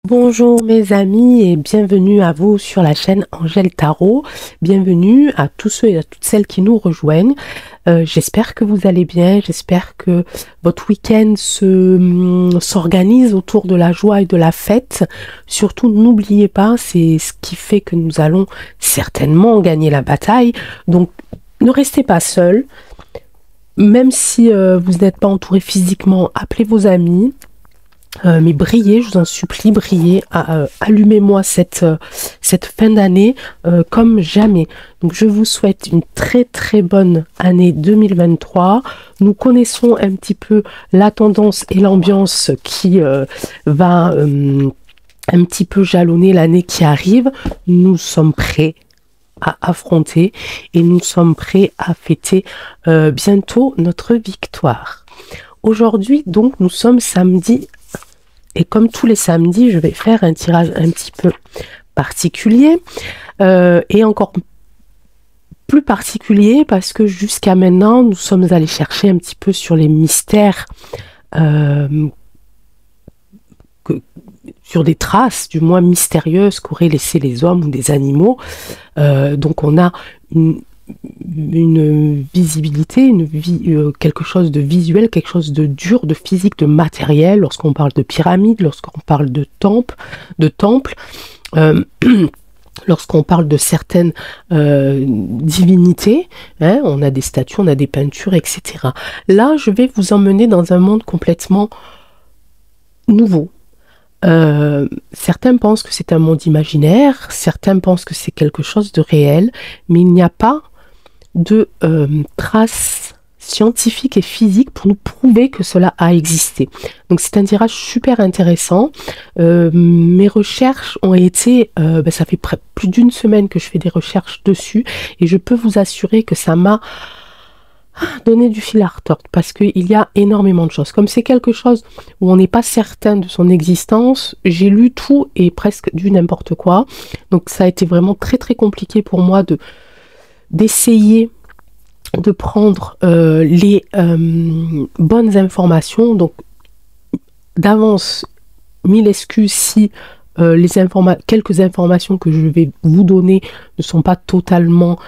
Bonjour mes amis et bienvenue à vous sur la chaîne Angèle Tarot. Bienvenue à tous ceux et à toutes celles qui nous rejoignent. J'espère que vous allez bien, j'espère que votre week-end s'organise autour de la joie et de la fête. Surtout, n'oubliez pas, c'est ce qui fait que nous allons certainement gagner la bataille. Donc, ne restez pas seuls. Même si vous n'êtes pas entouré physiquement, appelez vos amis. Mais brillez, je vous en supplie, brillez, allumez-moi cette fin d'année comme jamais. Donc je vous souhaite une très très bonne année 2023. Nous connaissons un petit peu la tendance et l'ambiance qui va un petit peu jalonner l'année qui arrive. Nous sommes prêts à affronter et nous sommes prêts à fêter bientôt notre victoire. Aujourd'hui, donc, nous sommes samedi. Et comme tous les samedis, je vais faire un tirage un petit peu particulier. Et encore plus particulier parce que jusqu'à maintenant, nous sommes allés chercher un petit peu sur les mystères, sur des traces, du moins mystérieuses, qu'auraient laissé les hommes ou des animaux. Donc on a une visibilité, quelque chose de visuel, quelque chose de dur, de physique, de matériel, lorsqu'on parle de pyramide, lorsqu'on parle de temple, lorsqu'on parle de certaines divinités, hein, on a des statues, on a des peintures, etc. Là, je vais vous emmener dans un monde complètement nouveau. Certains pensent que c'est un monde imaginaire, certains pensent que c'est quelque chose de réel, mais il n'y a pas de traces scientifiques et physiques pour nous prouver que cela a existé. Donc c'est un tirage super intéressant. Mes recherches ont été, ça fait plus d'une semaine que je fais des recherches dessus et je peux vous assurer que ça m'a donné du fil à retordre parce qu'il y a énormément de choses. Comme c'est quelque chose où on n'est pas certain de son existence, j'ai lu tout et presque du n'importe quoi. Donc ça a été vraiment très très compliqué pour moi d'essayer de prendre les bonnes informations. Donc d'avance, mille excuses si quelques informations que je vais vous donner ne sont pas totalement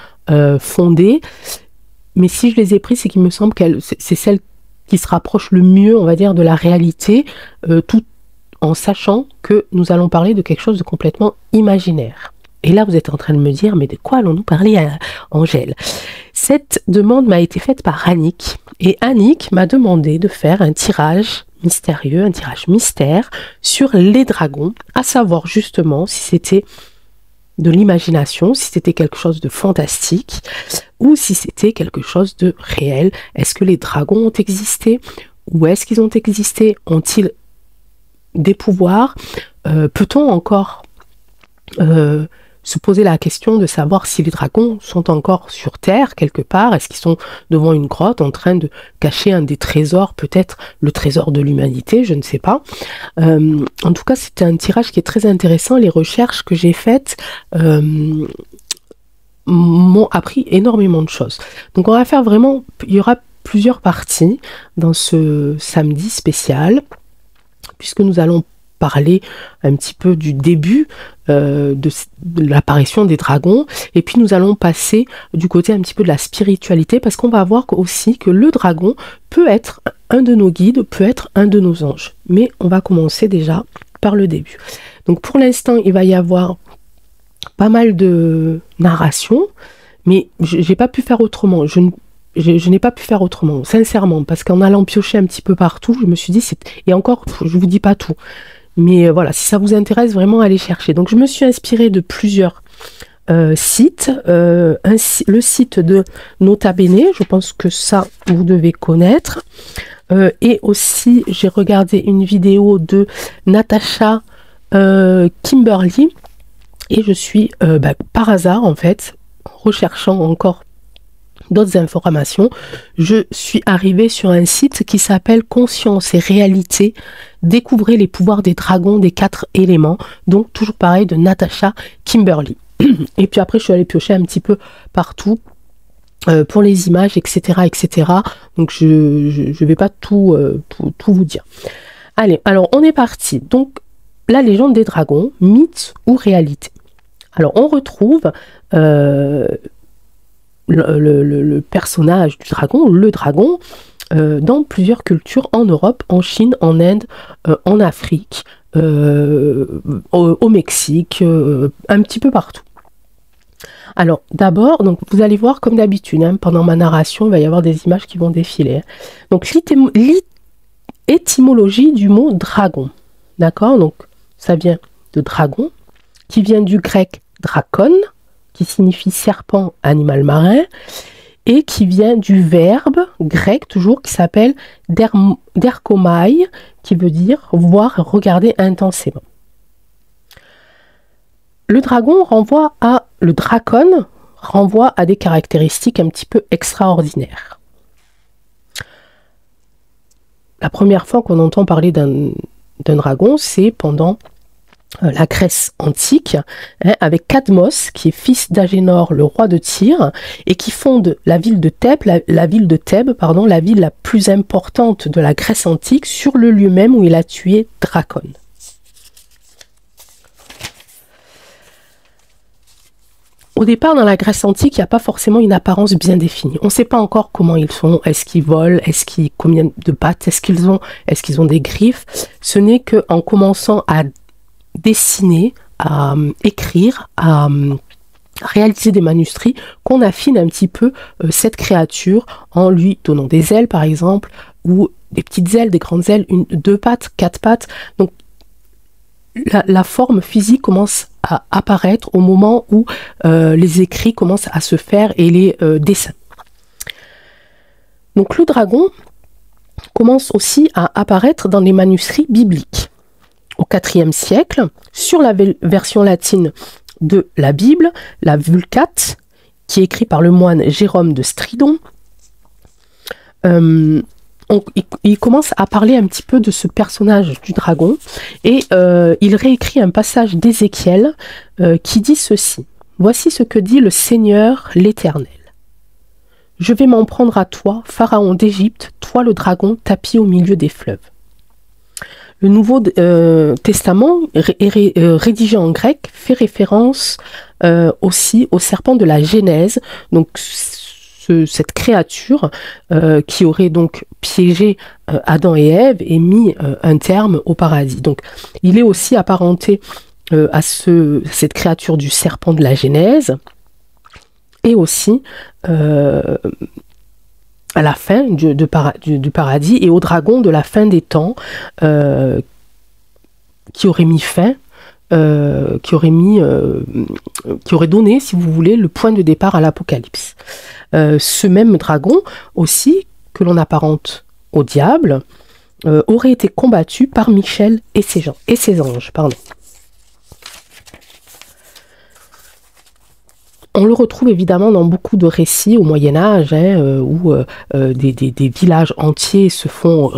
fondées. Mais si je les ai prises, c'est qu'il me semble que c'est celle qui se rapproche le mieux, on va dire, de la réalité, tout en sachant que nous allons parler de quelque chose de complètement imaginaire. Et là, vous êtes en train de me dire, mais de quoi allons-nous parler à Angèle? Cette demande m'a été faite par Annick. Et Annick m'a demandé de faire un tirage mystérieux, un tirage mystère sur les dragons, à savoir justement si c'était de l'imagination, si c'était quelque chose de fantastique ou si c'était quelque chose de réel. Est-ce que les dragons ont existé? Où est-ce qu'ils ont existé? Ont-ils des pouvoirs? Peut-on encore se poser la question de savoir si les dragons sont encore sur Terre quelque part? Est-ce qu'ils sont devant une grotte en train de cacher un des trésors, peut-être le trésor de l'humanité, je ne sais pas. En tout cas, c'est un tirage qui est très intéressant. Les recherches que j'ai faites m'ont appris énormément de choses. Donc on va faire vraiment, il y aura plusieurs parties dans ce samedi spécial, puisque nous allons parler un petit peu du début de l'apparition des dragons, et puis nous allons passer du côté un petit peu de la spiritualité, parce qu'on va voir aussi que le dragon peut être un de nos guides, peut être un de nos anges. Mais on va commencer déjà par le début. Donc pour l'instant, il va y avoir pas mal de narration, mais j'ai pas pu faire autrement. Je n'ai pas pu faire autrement, sincèrement, parce qu'en allant piocher un petit peu partout, je me suis dit, et encore, je vous dis pas tout. Mais voilà, si ça vous intéresse, vraiment, allez chercher. Donc, je me suis inspirée de plusieurs sites. Le site de Nota Bene, je pense que ça, vous devez connaître. Et aussi, j'ai regardé une vidéo de Natasha Kimberly. Et je suis, par hasard, en fait, recherchant encore d'autres informations, je suis arrivée sur un site qui s'appelle Conscience et Réalité, découvrez les pouvoirs des dragons des 4 éléments, donc toujours pareil de Natasha Kimberly. Et puis après je suis allée piocher un petit peu partout pour les images, etc., etc. Donc je vais pas tout vous dire. Allez, alors on est parti. Donc la légende des dragons, mythe ou réalité. Alors, on retrouve le personnage du dragon, le dragon, dans plusieurs cultures, en Europe, en Chine, en Inde, en Afrique, au Mexique, un petit peu partout. Alors, d'abord, donc vous allez voir, comme d'habitude, hein, pendant ma narration, il va y avoir des images qui vont défiler. Hein. Donc, l'étymologie du mot dragon, d'accord? Donc, ça vient de dragon, qui vient du grec drakon, qui signifie serpent, animal marin, et qui vient du verbe grec toujours qui s'appelle derkomai, qui veut dire voir, regarder intensément. Le drakon renvoie à des caractéristiques un petit peu extraordinaires. La première fois qu'on entend parler d'un dragon, c'est pendant la Grèce antique, hein, avec Cadmos, qui est fils d'Agénor, le roi de Tyr, et qui fonde la ville de Thèbes, la ville la plus importante de la Grèce antique, sur le lieu même où il a tué Dracon. Au départ, dans la Grèce antique, il n'y a pas forcément une apparence bien définie. On ne sait pas encore comment ils sont, est-ce qu'ils volent, combien de pattes est-ce qu'ils ont des griffes. Ce n'est qu'en commençant à dessiner, à écrire, à réaliser des manuscrits, qu'on affine un petit peu cette créature en lui donnant des ailes par exemple, ou des petites ailes, des grandes ailes, 2 pattes, 4 pattes. Donc la forme physique commence à apparaître au moment où les écrits commencent à se faire et les dessins. Donc le dragon commence aussi à apparaître dans les manuscrits bibliques. Au IVe siècle, sur la version latine de la Bible, la Vulgate, qui est écrite par le moine Jérôme de Stridon, il commence à parler un petit peu de ce personnage du dragon, et il réécrit un passage d'Ézéchiel qui dit ceci. « Voici ce que dit le Seigneur l'Éternel. Je vais m'en prendre à toi, pharaon d'Égypte, toi le dragon tapi au milieu des fleuves. » Le Nouveau Testament, rédigé en grec, fait référence aussi au serpent de la Genèse, donc cette créature qui aurait donc piégé Adam et Ève et mis un terme au paradis. Donc il est aussi apparenté à cette créature du serpent de la Genèse, et aussi à la fin du paradis et au dragon de la fin des temps qui aurait mis fin, qui aurait donné, si vous voulez, le point de départ à l'Apocalypse. Ce même dragon aussi, que l'on apparente au diable, aurait été combattu par Michel et ses anges. Pardon. On le retrouve évidemment dans beaucoup de récits au Moyen-Âge, hein, où des villages entiers se font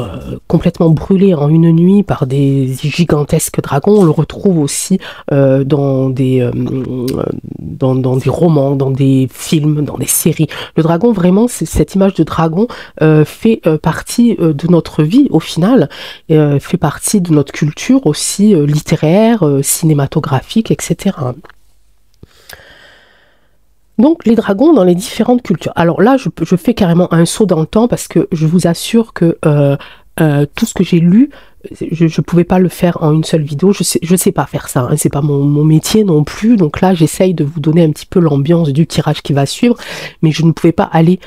complètement brûler en une nuit par des gigantesques dragons. On le retrouve aussi dans des romans, dans des films, dans des séries. Le dragon, vraiment, cette image de dragon fait partie de notre vie au final, fait partie de notre culture aussi littéraire, cinématographique, etc. Donc les dragons dans les différentes cultures. Alors là, je fais carrément un saut dans le temps parce que je vous assure que tout ce que j'ai lu, je pouvais pas le faire en une seule vidéo. Je sais pas faire ça, hein, c'est pas mon métier non plus. Donc là, j'essaye de vous donner un petit peu l'ambiance du tirage qui va suivre, mais je ne pouvais pas aller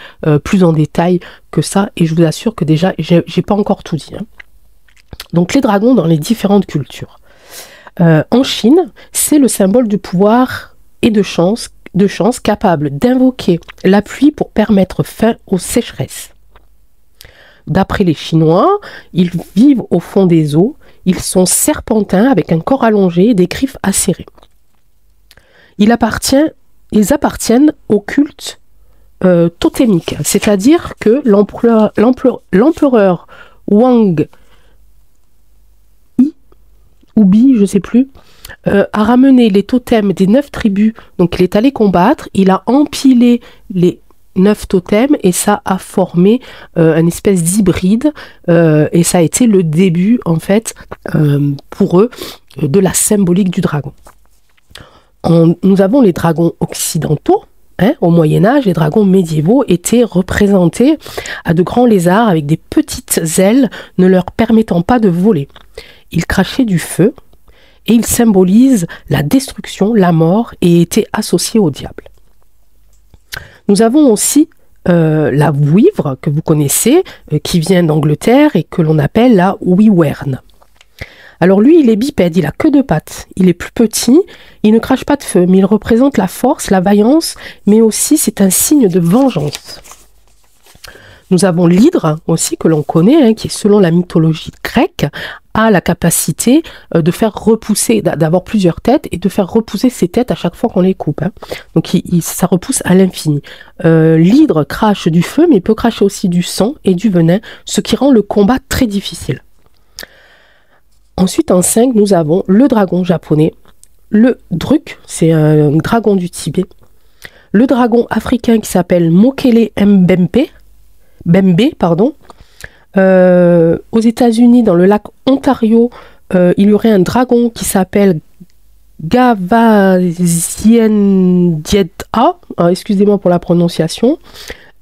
plus en détail que ça. Et je vous assure que déjà, j'ai pas encore tout dit. Hein. Donc les dragons dans les différentes cultures. En Chine, c'est le symbole du pouvoir et de chance capable d'invoquer la pluie pour permettre fin aux sécheresses. D'après les Chinois, ils vivent au fond des eaux, ils sont serpentins avec un corps allongé et des griffes acérées. Ils appartiennent au culte totémique, c'est-à-dire que l'empereur Wang Yi, ou Bi, je ne sais plus, a ramené les totems des 9 tribus, donc il est allé combattre, il a empilé les 9 totems et ça a formé une espèce d'hybride et ça a été le début en fait pour eux de la symbolique du dragon. Nous avons les dragons occidentaux. Au Moyen-Âge, les dragons médiévaux étaient représentés à de grands lézards avec des petites ailes ne leur permettant pas de voler. Ils crachaient du feu et ils symbolisent la destruction, la mort et étaient associés au diable. Nous avons aussi la vouivre que vous connaissez, qui vient d'Angleterre et que l'on appelle la wyvern. Alors lui, il est bipède, il a que 2 pattes. Il est plus petit, il ne crache pas de feu, mais il représente la force, la vaillance, mais aussi c'est un signe de vengeance. Nous avons l'hydre aussi, que l'on connaît, qui selon la mythologie grecque, a la capacité de faire repousser, d'avoir plusieurs têtes et de faire repousser ses têtes à chaque fois qu'on les coupe. Donc ça repousse à l'infini. L'hydre crache du feu, mais il peut cracher aussi du sang et du venin, ce qui rend le combat très difficile. Ensuite, en 5, nous avons le dragon japonais, le druk, c'est un dragon du Tibet, le dragon africain qui s'appelle Mokele Bembe, pardon. Aux États-Unis, dans le lac Ontario, il y aurait un dragon qui s'appelle Gavaziendieta, excusez-moi pour la prononciation,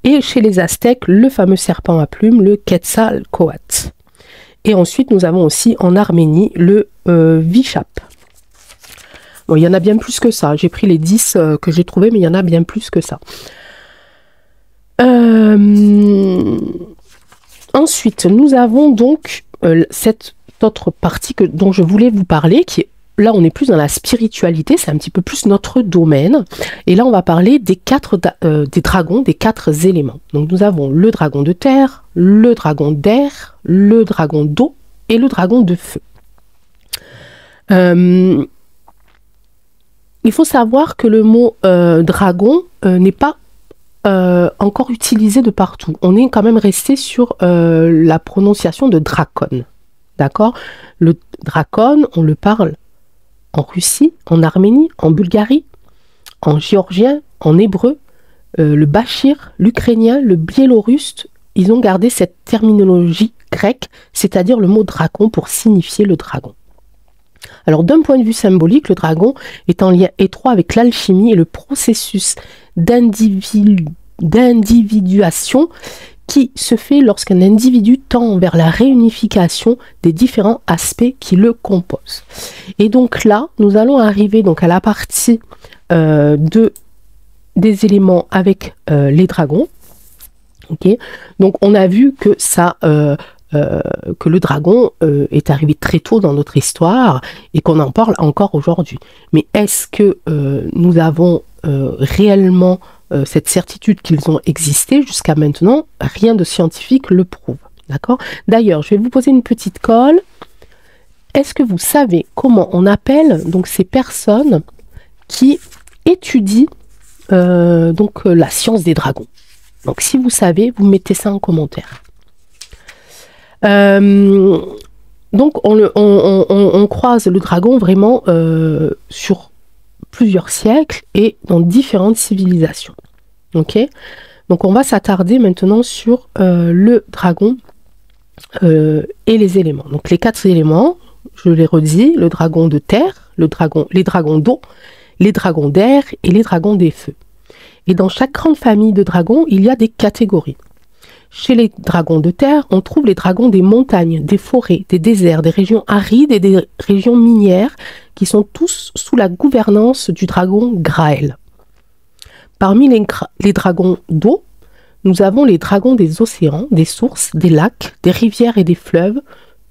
et chez les Aztèques, le fameux serpent à plumes, le Quetzalcoatl. Et ensuite, nous avons aussi en Arménie le Vishap. Bon, il y en a bien plus que ça. J'ai pris les 10 que j'ai trouvés, mais il y en a bien plus que ça. Ensuite, nous avons donc cette autre partie dont je voulais vous parler, qui est, là on est plus dans la spiritualité, c'est un petit peu plus notre domaine. Et là, on va parler des dragons, des 4 éléments. Donc nous avons le dragon de terre, le dragon d'air, le dragon d'eau et le dragon de feu. Il faut savoir que le mot dragon n'est pas encore utilisé de partout. On est quand même resté sur la prononciation de dracon. D'accord? Le dracon, on le parle en Russie, en Arménie, en Bulgarie, en géorgien, en hébreu, le bachir, l'ukrainien, le biélorusse, ils ont gardé cette terminologie grecque, c'est-à-dire le mot dragon pour signifier le dragon. Alors d'un point de vue symbolique, le dragon est en lien étroit avec l'alchimie et le processus d'individuation qui se fait lorsqu'un individu tend vers la réunification des différents aspects qui le composent. Et donc là, nous allons arriver donc à la partie des éléments avec les dragons. Okay. Donc on a vu que que le dragon est arrivé très tôt dans notre histoire et qu'on en parle encore aujourd'hui. Mais est-ce que nous avons réellement cette certitude qu'ils ont existé jusqu'à maintenant? Rien de scientifique le prouve. D'accord? D'ailleurs, je vais vous poser une petite colle. Est-ce que vous savez comment on appelle donc ces personnes qui étudient donc la science des dragons? Donc si vous savez, vous mettez ça en commentaire. Donc on croise le dragon vraiment sur plusieurs siècles et dans différentes civilisations. Ok, donc on va s'attarder maintenant sur le dragon et les éléments. Donc les 4 éléments, je les redis: le dragon de terre, les dragons d'eau, les dragons d'air et les dragons des feux. Et dans chaque grande famille de dragons, il y a des catégories. Chez les dragons de terre, on trouve les dragons des montagnes, des forêts, des déserts, des régions arides et des régions minières qui sont tous sous la gouvernance du dragon Graël. Parmi les dragons d'eau, nous avons les dragons des océans, des sources, des lacs, des rivières et des fleuves,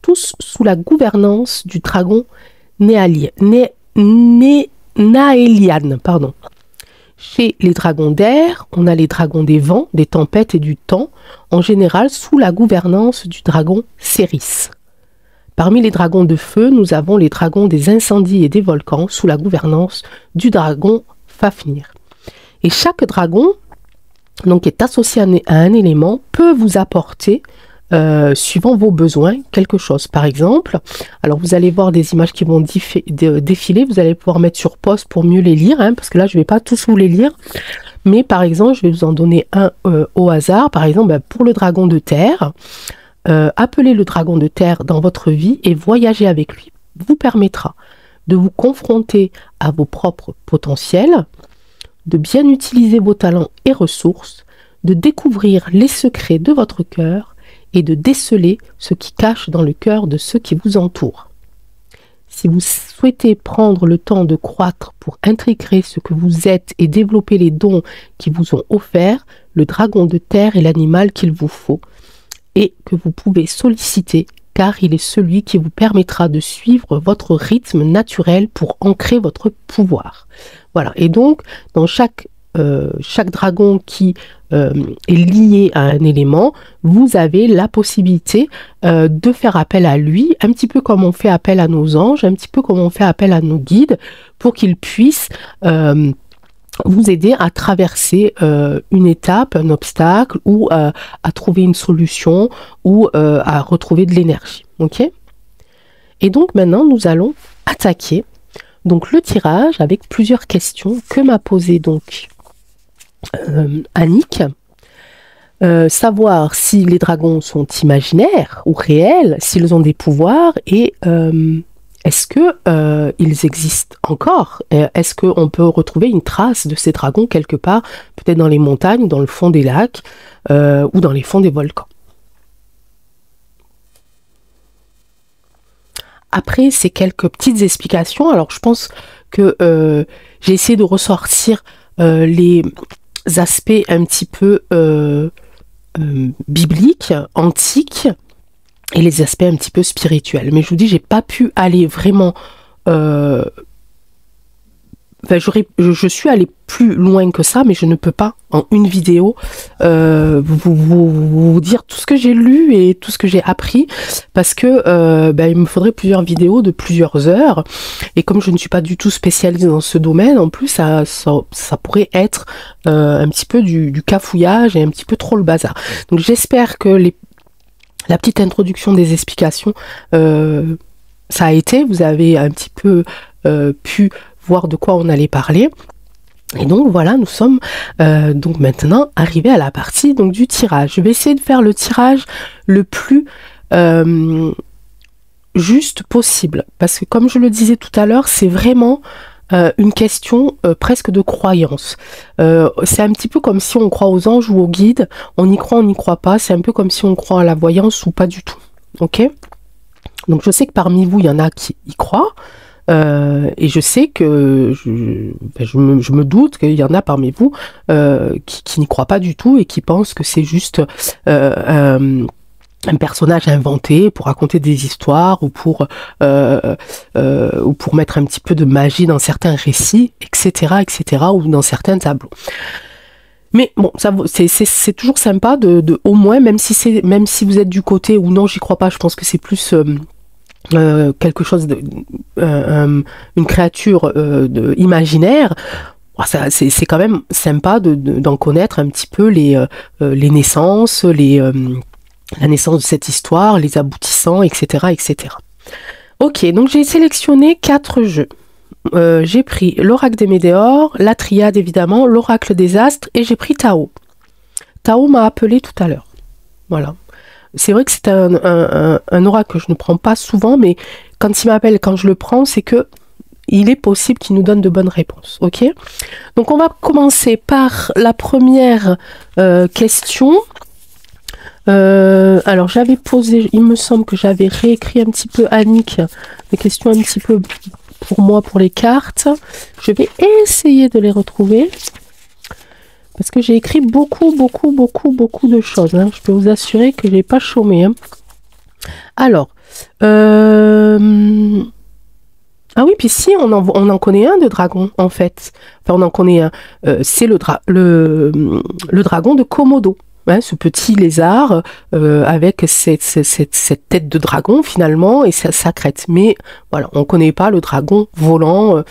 tous sous la gouvernance du dragon Naélian. Pardon. Chez les dragons d'air, on a les dragons des vents, des tempêtes et du temps, en général sous la gouvernance du dragon Céris. Parmi les dragons de feu, nous avons les dragons des incendies et des volcans, sous la gouvernance du dragon Fafnir. Et chaque dragon, donc, est associé à un élément, peut vous apporter, suivant vos besoins, quelque chose. Par exemple, alors vous allez voir des images qui vont défiler, vous allez pouvoir mettre sur pause pour mieux les lire, parce que là je ne vais pas tous vous les lire, mais par exemple je vais vous en donner un au hasard. Par exemple, pour le dragon de terre, appelez le dragon de terre dans votre vie et voyagez avec lui. vous permettra de vous confronter à vos propres potentiels, de bien utiliser vos talents et ressources, de découvrir les secrets de votre cœur et de déceler ce qui cache dans le cœur de ceux qui vous entourent. Si vous souhaitez prendre le temps de croître pour intégrer ce que vous êtes et développer les dons qui vous ont offerts, le dragon de terre est l'animal qu'il vous faut et que vous pouvez solliciter car il est celui qui vous permettra de suivre votre rythme naturel pour ancrer votre pouvoir. Voilà, et donc dans chaque dragon qui est lié à un élément, vous avez la possibilité de faire appel à lui, un petit peu comme on fait appel à nos anges, un petit peu comme on fait appel à nos guides, pour qu'ils puissent vous aider à traverser une étape, un obstacle, ou à trouver une solution, ou à retrouver de l'énergie. Ok ? Et donc maintenant, nous allons attaquer donc le tirage avec plusieurs questions que m'a posé donc Annick. Savoir si les dragons sont imaginaires ou réels, s'ils ont des pouvoirs et est-ce que ils existent encore? Est-ce qu'on peut retrouver une trace de ces dragons quelque part, peut-être dans les montagnes, dans le fond des lacs ou dans les fonds des volcans? Après ces quelques petites explications, alors je pense que j'ai essayé de ressortir les aspects un petit peu bibliques, antiques, et les aspects un petit peu spirituels. Mais je vous dis, j'ai pas pu aller vraiment... je suis allée plus loin que ça, mais je ne peux pas, en une vidéo, vous dire tout ce que j'ai lu et tout ce que j'ai appris, parce que il me faudrait plusieurs vidéos de plusieurs heures, et comme je ne suis pas du tout spécialisée dans ce domaine, en plus, ça pourrait être un petit peu du cafouillage et un petit peu trop le bazar. Donc j'espère que la petite introduction des explications, ça a été, vous avez un petit peu pu voir de quoi on allait parler. Et donc voilà, nous sommes donc maintenant arrivés à la partie donc du tirage. Je vais essayer de faire le tirage le plus juste possible, parce que comme je le disais tout à l'heure, c'est vraiment une question presque de croyance. C'est un petit peu comme si on croit aux anges ou aux guides, on y croit, on n'y croit pas, c'est un peu comme si on croit à la voyance ou pas du tout. Ok ? Donc je sais que parmi vous, il y en a qui y croient, et je sais que je me doute qu'il y en a parmi vous qui n'y croient pas du tout et qui pensent que c'est juste un personnage inventé pour raconter des histoires ou pour mettre un petit peu de magie dans certains récits, etc., ou dans certains tableaux. Mais bon, c'est toujours sympa de au moins, même si vous êtes du côté où non, j'y crois pas, je pense que c'est plus quelque chose une créature imaginaire. C'est quand même sympa d'en connaître un petit peu les naissances, la naissance de cette histoire, les aboutissants, etc., etc. Ok, donc j'ai sélectionné 4 jeux. J'ai pris l'oracle des météores, la triade évidemment, l'oracle des astres, et j'ai pris Tao. Tao m'a appelé tout à l'heure. Voilà. C'est vrai que c'est un oracle que je ne prends pas souvent, mais quand il m'appelle, quand je le prends, c'est que il est possible qu'il nous donne de bonnes réponses. Ok ? Donc on va commencer par la première question. Alors j'avais posé, il me semble que j'avais réécrit un petit peu, Annick, des questions un petit peu pour moi, pour les cartes. Je vais essayer de les retrouver. Parce que j'ai écrit beaucoup de choses. Hein. Je peux vous assurer que je n'ai pas chômé. Hein. Alors, ah oui, puis si, on en connaît un de dragon, en fait. Enfin, on en connaît un. C'est le dragon de Komodo. Hein, ce petit lézard avec cette tête de dragon, finalement, et sa crête. Mais, voilà, on ne connaît pas le dragon volant,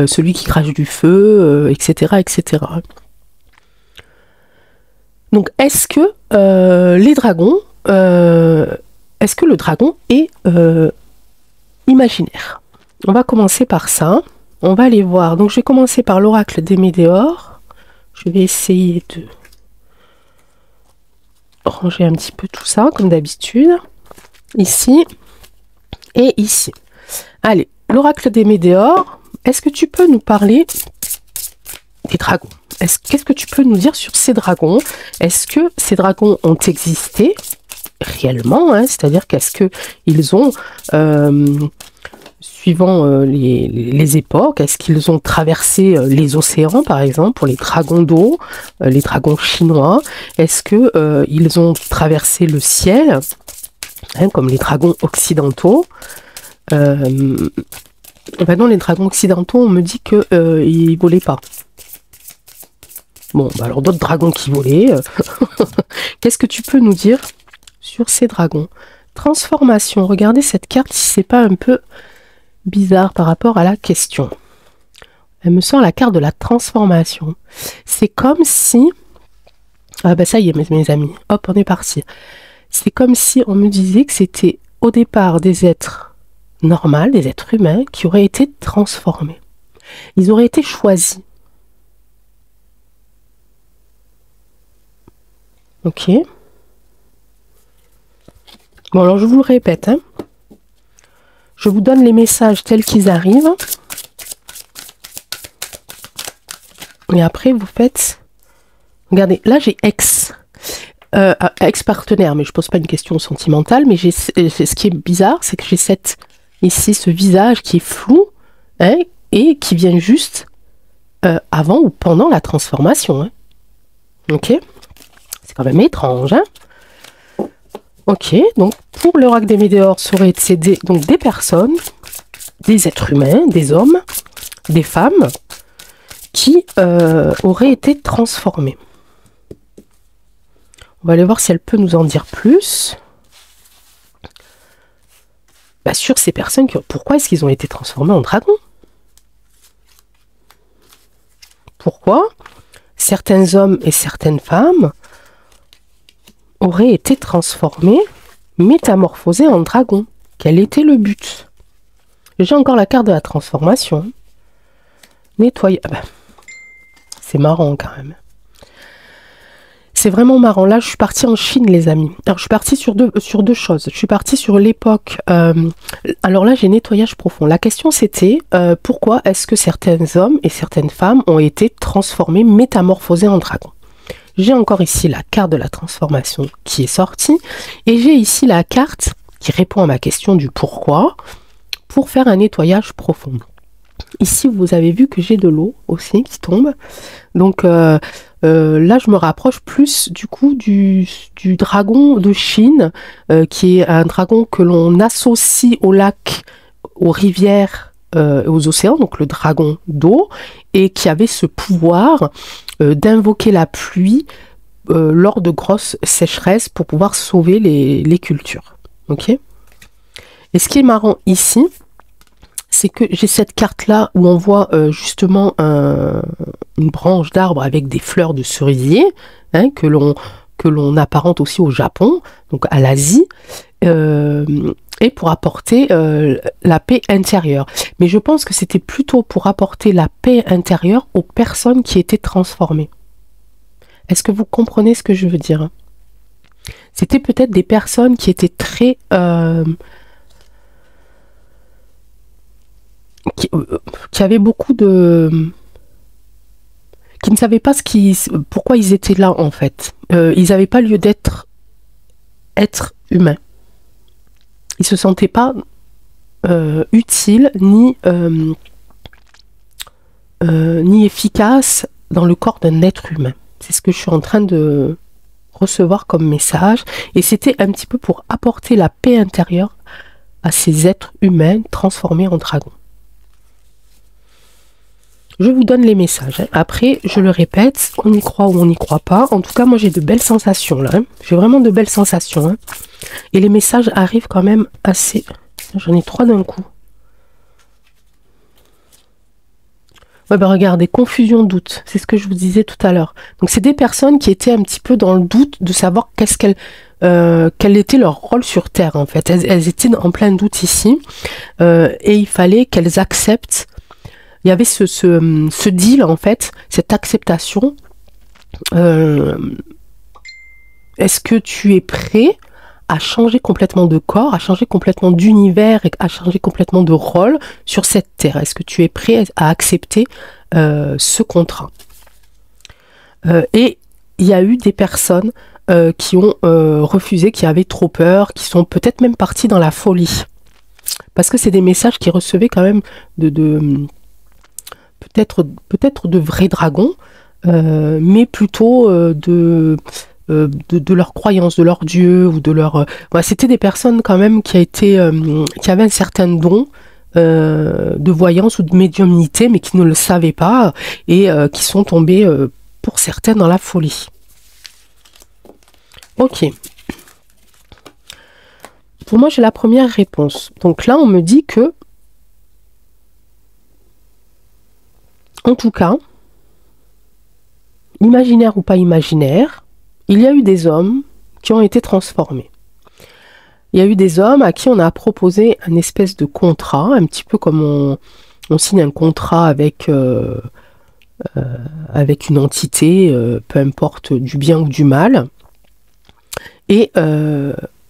celui qui crache du feu, etc., etc., Donc, est-ce que les dragons, est-ce que le dragon est imaginaire? On va commencer par ça. On va aller voir. Donc, je vais commencer par l'oracle des météores. Je vais essayer de ranger un petit peu tout ça, comme d'habitude. Ici et ici. Allez, l'oracle des météores, est-ce que tu peux nous parler des dragons? Qu'est-ce que tu peux nous dire sur ces dragons? Est-ce que ces dragons ont existé réellement, hein? C'est-à-dire qu'est-ce qu'ils ont, suivant les époques, est-ce qu'ils ont traversé les océans, par exemple, pour les dragons d'eau, les dragons chinois? Est-ce que ils ont traversé le ciel, hein, comme les dragons occidentaux? Ben non, les dragons occidentaux, on me dit qu'ils ne volaient pas. Bon, bah alors d'autres dragons qui volaient. Qu'est-ce que tu peux nous dire sur ces dragons? Transformation. Regardez cette carte, si c'est pas un peu bizarre par rapport à la question. Elle me sort la carte de la transformation. C'est comme si... Ah ben ça y est, mes amis. Hop, on est parti. C'est comme si on me disait que c'était au départ des êtres normaux, des êtres humains, qui auraient été transformés. Ils auraient été choisis. Ok. Bon, alors je vous le répète, hein. Je vous donne les messages tels qu'ils arrivent. Et après, vous faites... Regardez, là j'ai ex-partenaire, mais je ne pose pas une question sentimentale, mais ce qui est bizarre, c'est que j'ai ici ce visage qui est flou, hein, et qui vient juste avant ou pendant la transformation. Hein. Ok? C'est quand même étrange, hein? Ok, donc pour l'oracle des météores, ça aurait été donc des personnes, des êtres humains, des hommes, des femmes, qui auraient été transformés. On va aller voir si elle peut nous en dire plus. Bah, sur ces personnes, pourquoi est-ce qu'ils ont été transformés en dragons? Pourquoi certains hommes et certaines femmes auraient été transformés, métamorphosés en dragons? Quel était le but? J'ai encore la carte de la transformation. Nettoyer. Ah ben, c'est marrant quand même. C'est vraiment marrant. Là, je suis partie en Chine, les amis. Alors, je suis partie sur deux choses. Je suis partie sur l'époque. Alors là, j'ai nettoyage profond. La question, c'était pourquoi est-ce que certains hommes et certaines femmes ont été transformés, métamorphosés en dragons? J'ai encore ici la carte de la transformation qui est sortie. Et j'ai ici la carte qui répond à ma question du pourquoi pour faire un nettoyage profond. Ici, vous avez vu que j'ai de l'eau aussi qui tombe. Donc là, je me rapproche plus du coup du dragon de Chine, qui est un dragon que l'on associe aux lacs, aux rivières, aux océans, donc le dragon d'eau, et qui avait ce pouvoir d'invoquer la pluie lors de grosses sécheresses pour pouvoir sauver les cultures. Ok? Et ce qui est marrant ici, c'est que j'ai cette carte-là où on voit justement une branche d'arbre avec des fleurs de cerisier, hein, que l'on apparente aussi au Japon, donc à l'Asie, et pour apporter la paix intérieure. Mais je pense que c'était plutôt pour apporter la paix intérieure aux personnes qui étaient transformées. Est-ce que vous comprenez ce que je veux dire? C'était peut-être des personnes qui étaient très... qui avaient beaucoup de... qui ne savaient pas pourquoi ils étaient là, en fait. Ils n'avaient pas lieu d'être humains. Ils ne se sentaient pas utiles ni efficaces dans le corps d'un être humain. C'est ce que je suis en train de recevoir comme message. Et c'était un petit peu pour apporter la paix intérieure à ces êtres humains transformés en dragons. Je vous donne les messages. Hein. Après, je le répète, on y croit ou on n'y croit pas. En tout cas, moi, j'ai de belles sensations là. Hein. J'ai vraiment de belles sensations. Hein. Et les messages arrivent quand même assez... J'en ai 3 d'un coup. Ouais, bah regardez, confusion, doute. C'est ce que je vous disais tout à l'heure. Donc, c'est des personnes qui étaient un petit peu dans le doute de savoir quel était leur rôle sur Terre, en fait. Elles étaient en plein doute ici. Et il fallait qu'elles acceptent. Il y avait ce deal, en fait, cette acceptation. Est-ce que tu es prêt à changer complètement de corps, à changer complètement d'univers et à changer complètement de rôle sur cette terre? Est-ce que tu es prêt à accepter ce contrat? Et il y a eu des personnes qui ont refusé, qui avaient trop peur, qui sont peut-être même partis dans la folie. Parce que c'est des messages qu'ils recevaient quand même peut-être de vrais dragons, mais plutôt de leur croyance, de leur dieu ou de leur. C'était des personnes quand même qui avaient un certain don de voyance ou de médiumnité, mais qui ne le savaient pas et qui sont tombés pour certains dans la folie. Ok. Pour moi, j'ai la première réponse. Donc là, on me dit que, en tout cas, imaginaire ou pas imaginaire, il y a eu des hommes qui ont été transformés. Il y a eu des hommes à qui on a proposé un espèce de contrat, un petit peu comme on signe un contrat avec une entité, peu importe du bien ou du mal. Et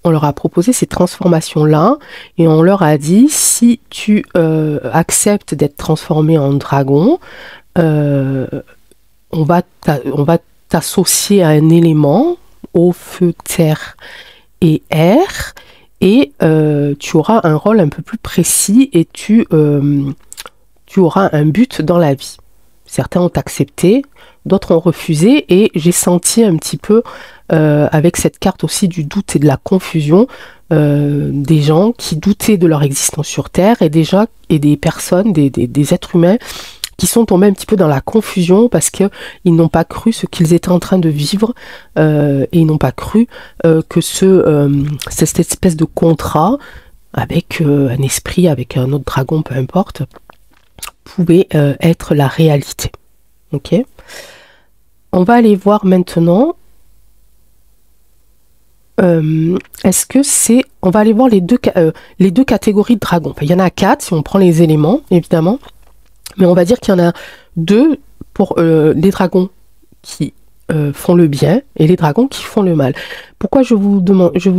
on leur a proposé ces transformations-là et on leur a dit, si tu acceptes d'être transformé en dragon, on va t'associer à un élément, eau, feu, terre et air, et tu auras un rôle un peu plus précis et tu auras un but dans la vie. Certains ont accepté, d'autres ont refusé, et j'ai senti un petit peu, avec cette carte aussi du doute et de la confusion, des gens qui doutaient de leur existence sur Terre, et des personnes, des êtres humains, qui sont tombés un petit peu dans la confusion parce qu'ils n'ont pas cru ce qu'ils étaient en train de vivre, et ils n'ont pas cru que cette espèce de contrat avec un esprit, avec un autre dragon, peu importe, pouvait être la réalité. Ok ? On va aller voir maintenant. Est-ce que c'est... On va aller voir les deux catégories de dragons. Enfin, il y en a 4 si on prend les éléments, évidemment. Mais on va dire qu'il y en a 2 pour les dragons qui font le bien et les dragons qui font le mal. Pourquoi je vous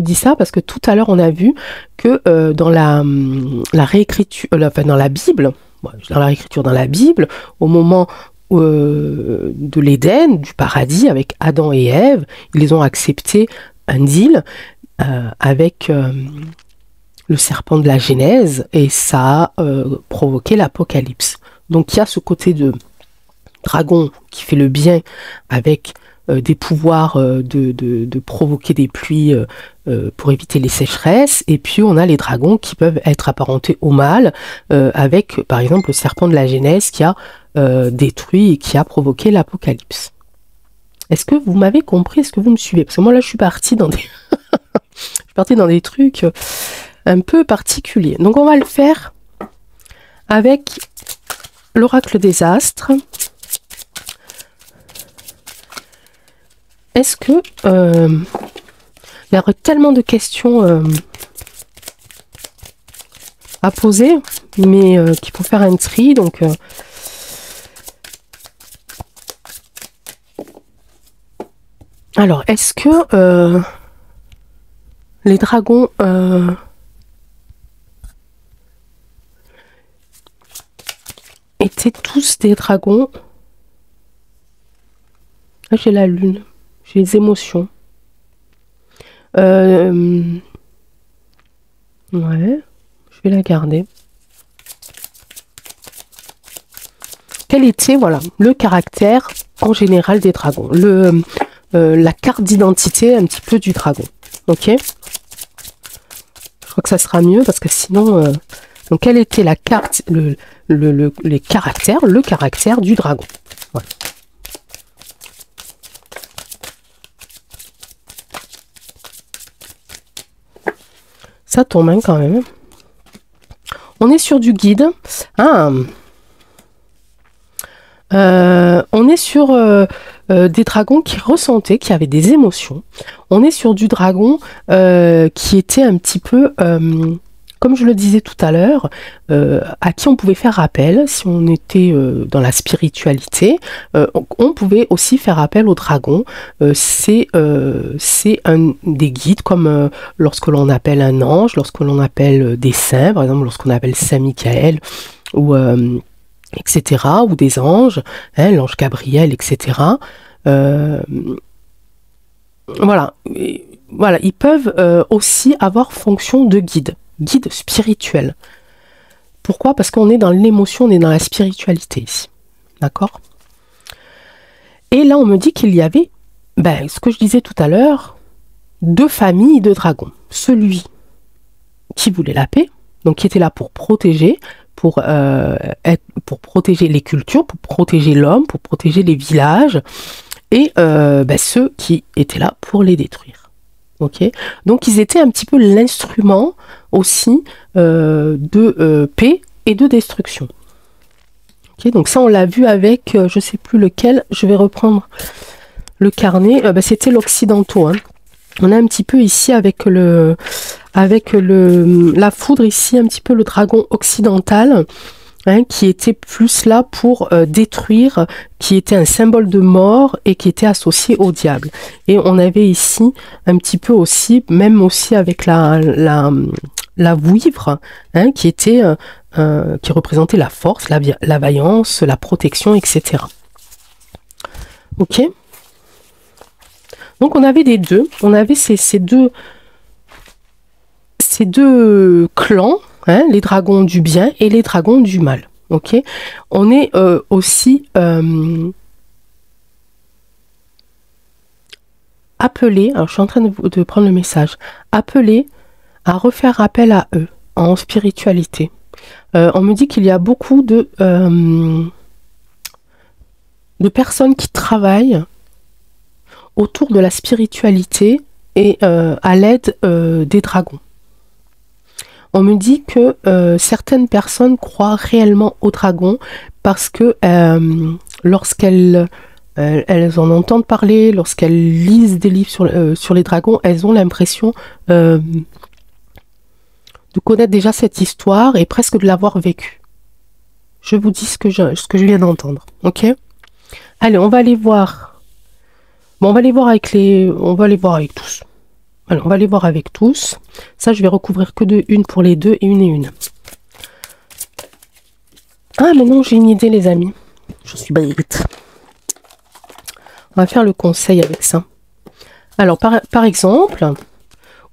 dis ça? Parce que tout à l'heure, on a vu que dans la réécriture, dans la Bible, dans la Bible, au moment de l'Éden, du paradis, avec Adam et Ève, ils ont accepté un deal avec le serpent de la Genèse, et ça a provoqué l'Apocalypse. Donc il y a ce côté de dragon qui fait le bien avec des pouvoirs de provoquer des pluies pour éviter les sécheresses, et puis on a les dragons qui peuvent être apparentés au mal, avec par exemple le serpent de la Genèse qui a détruit et qui a provoqué l'Apocalypse. Est-ce que vous m'avez compris? Est-ce que vous me suivez? Parce que moi là je suis partie dans des trucs un peu particuliers. Donc on va le faire avec l'oracle des astres. Est-ce que il y aurait tellement de questions à poser, mais qu'il faut faire un tri, donc alors, est-ce que les dragons étaient tous des dragons? Là, j'ai la lune, j'ai les émotions. Ouais, je vais la garder. Quel était, voilà, le caractère en général des dragons, la carte d'identité un petit peu du dragon. Ok, je crois que ça sera mieux parce que sinon donc quelle était la carte, le caractère du dragon. Voilà. Ça tombe hein, quand même. On est sur du guide. On est sur des dragons qui ressentaient, qui avaient des émotions. On est sur du dragon qui était un petit peu comme je le disais tout à l'heure, à qui on pouvait faire appel si on était dans la spiritualité. On pouvait aussi faire appel aux dragons. C'est un des guides, comme lorsque l'on appelle un ange, lorsque l'on appelle des saints, par exemple lorsqu'on appelle Saint Michael, ou etc., ou des anges, hein, l'ange Gabriel, etc. Voilà. Voilà, ils peuvent aussi avoir fonction de guide spirituel. Pourquoi? Parce qu'on est dans l'émotion, on est dans la spiritualité ici. D'accord? Et là, on me dit qu'il y avait, ce que je disais tout à l'heure, 2 familles de dragons. Celui qui voulait la paix, donc qui était là pour protéger, pour protéger les cultures, pour protéger l'homme, pour protéger les villages, et ceux qui étaient là pour les détruire. Ok, donc ils étaient un petit peu l'instrument aussi de paix et de destruction. Ok, donc ça on l'a vu avec, je sais plus lequel, je vais reprendre le carnet, c'était l'occidentaux. Hein. On a un petit peu ici avec la foudre ici, un petit peu le dragon occidental. Hein, qui était plus là pour détruire, qui était un symbole de mort et qui était associé au diable. Et on avait ici un petit peu aussi, même aussi avec la vouivre, hein, qui représentait la force, la vaillance, la protection, etc. Ok. Donc on avait les deux, on avait ces deux clans. Hein, les dragons du bien et les dragons du mal. Ok, on est aussi appelé, alors je suis en train de prendre le message, appelé à refaire appel à eux en spiritualité. On me dit qu'il y a beaucoup de personnes qui travaillent autour de la spiritualité et à l'aide des dragons. On me dit que certaines personnes croient réellement aux dragons parce que lorsqu'elles en entendent parler, lorsqu'elles lisent des livres sur les dragons, elles ont l'impression de connaître déjà cette histoire et presque de l'avoir vécue. Je vous dis ce que je viens d'entendre. Ok? Allez, on va aller voir. Bon, on va aller voir avec tous. Alors, on va les voir avec tous. Ça, je vais recouvrir que de une pour les deux et une. Ah, mais non, j'ai une idée, les amis. Je suis bête. On va faire le conseil avec ça. Alors, par exemple,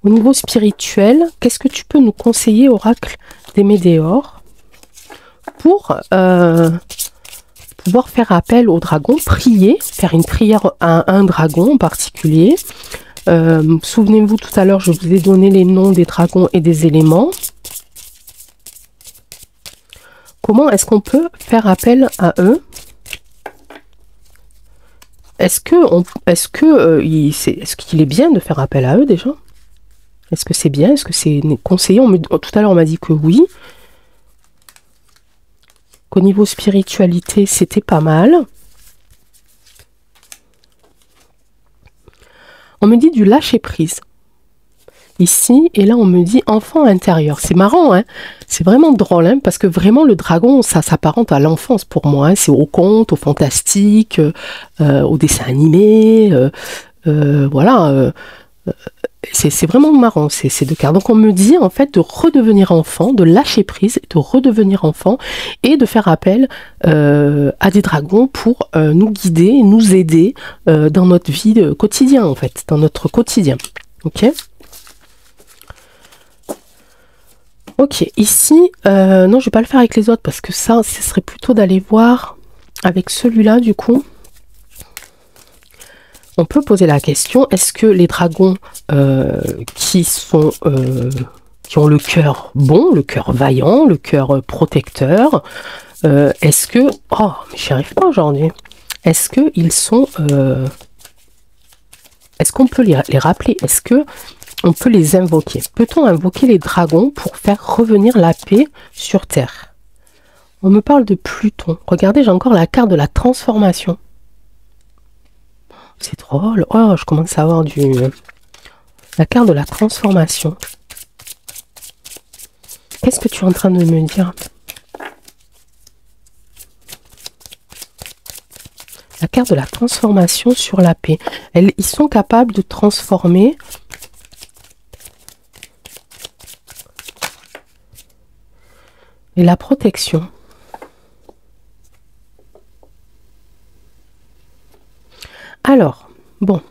au niveau spirituel, qu'est-ce que tu peux nous conseiller, oracle des Médéors, pour pouvoir faire appel au dragon, prier, faire une prière à un dragon en particulier. Souvenez-vous, tout à l'heure, je vous ai donné les noms des dragons et des éléments. Comment est-ce qu'on peut faire appel à eux? Est-ce qu'il est bien de faire appel à eux déjà? Est-ce que c'est bien? Est-ce que c'est conseillé? Tout à l'heure, on m'a dit que oui. Qu'au niveau spiritualité, c'était pas mal. On me dit du lâcher-prise. Ici, et là, on me dit enfant intérieur. C'est marrant, hein? C'est vraiment drôle, hein? Parce que vraiment, le dragon, ça s'apparente à l'enfance pour moi. Hein? C'est au conte, au fantastique, au dessin animé. Voilà. C'est vraiment marrant, ces deux cartes. Donc, on me dit, en fait, de redevenir enfant, de lâcher prise, de redevenir enfant, et de faire appel à des dragons pour nous guider, nous aider dans notre vie quotidienne, en fait, dans notre quotidien. Ok? Ok, ici, non, je ne vais pas le faire avec les autres, parce que ça, ce serait plutôt d'aller voir avec celui-là, du coup. On peut poser la question, est-ce que les dragons qui ont le cœur bon, le cœur vaillant, le cœur protecteur, est-ce que... Oh, mais j'y arrive pas aujourd'hui. Est-ce qu'ils sont... est-ce qu'on peut les rappeler? Est-ce que on peut les invoquer? Peut-on invoquer les dragons pour faire revenir la paix sur Terre? On me parle de Pluton. Regardez, j'ai encore la carte de la transformation. C'est drôle. Oh, je commence à avoir la carte de la transformation. Qu'est-ce que tu es en train de me dire? La carte de la transformation sur la paix. Ils sont capables de transformer. Et la protection. Alors, bon.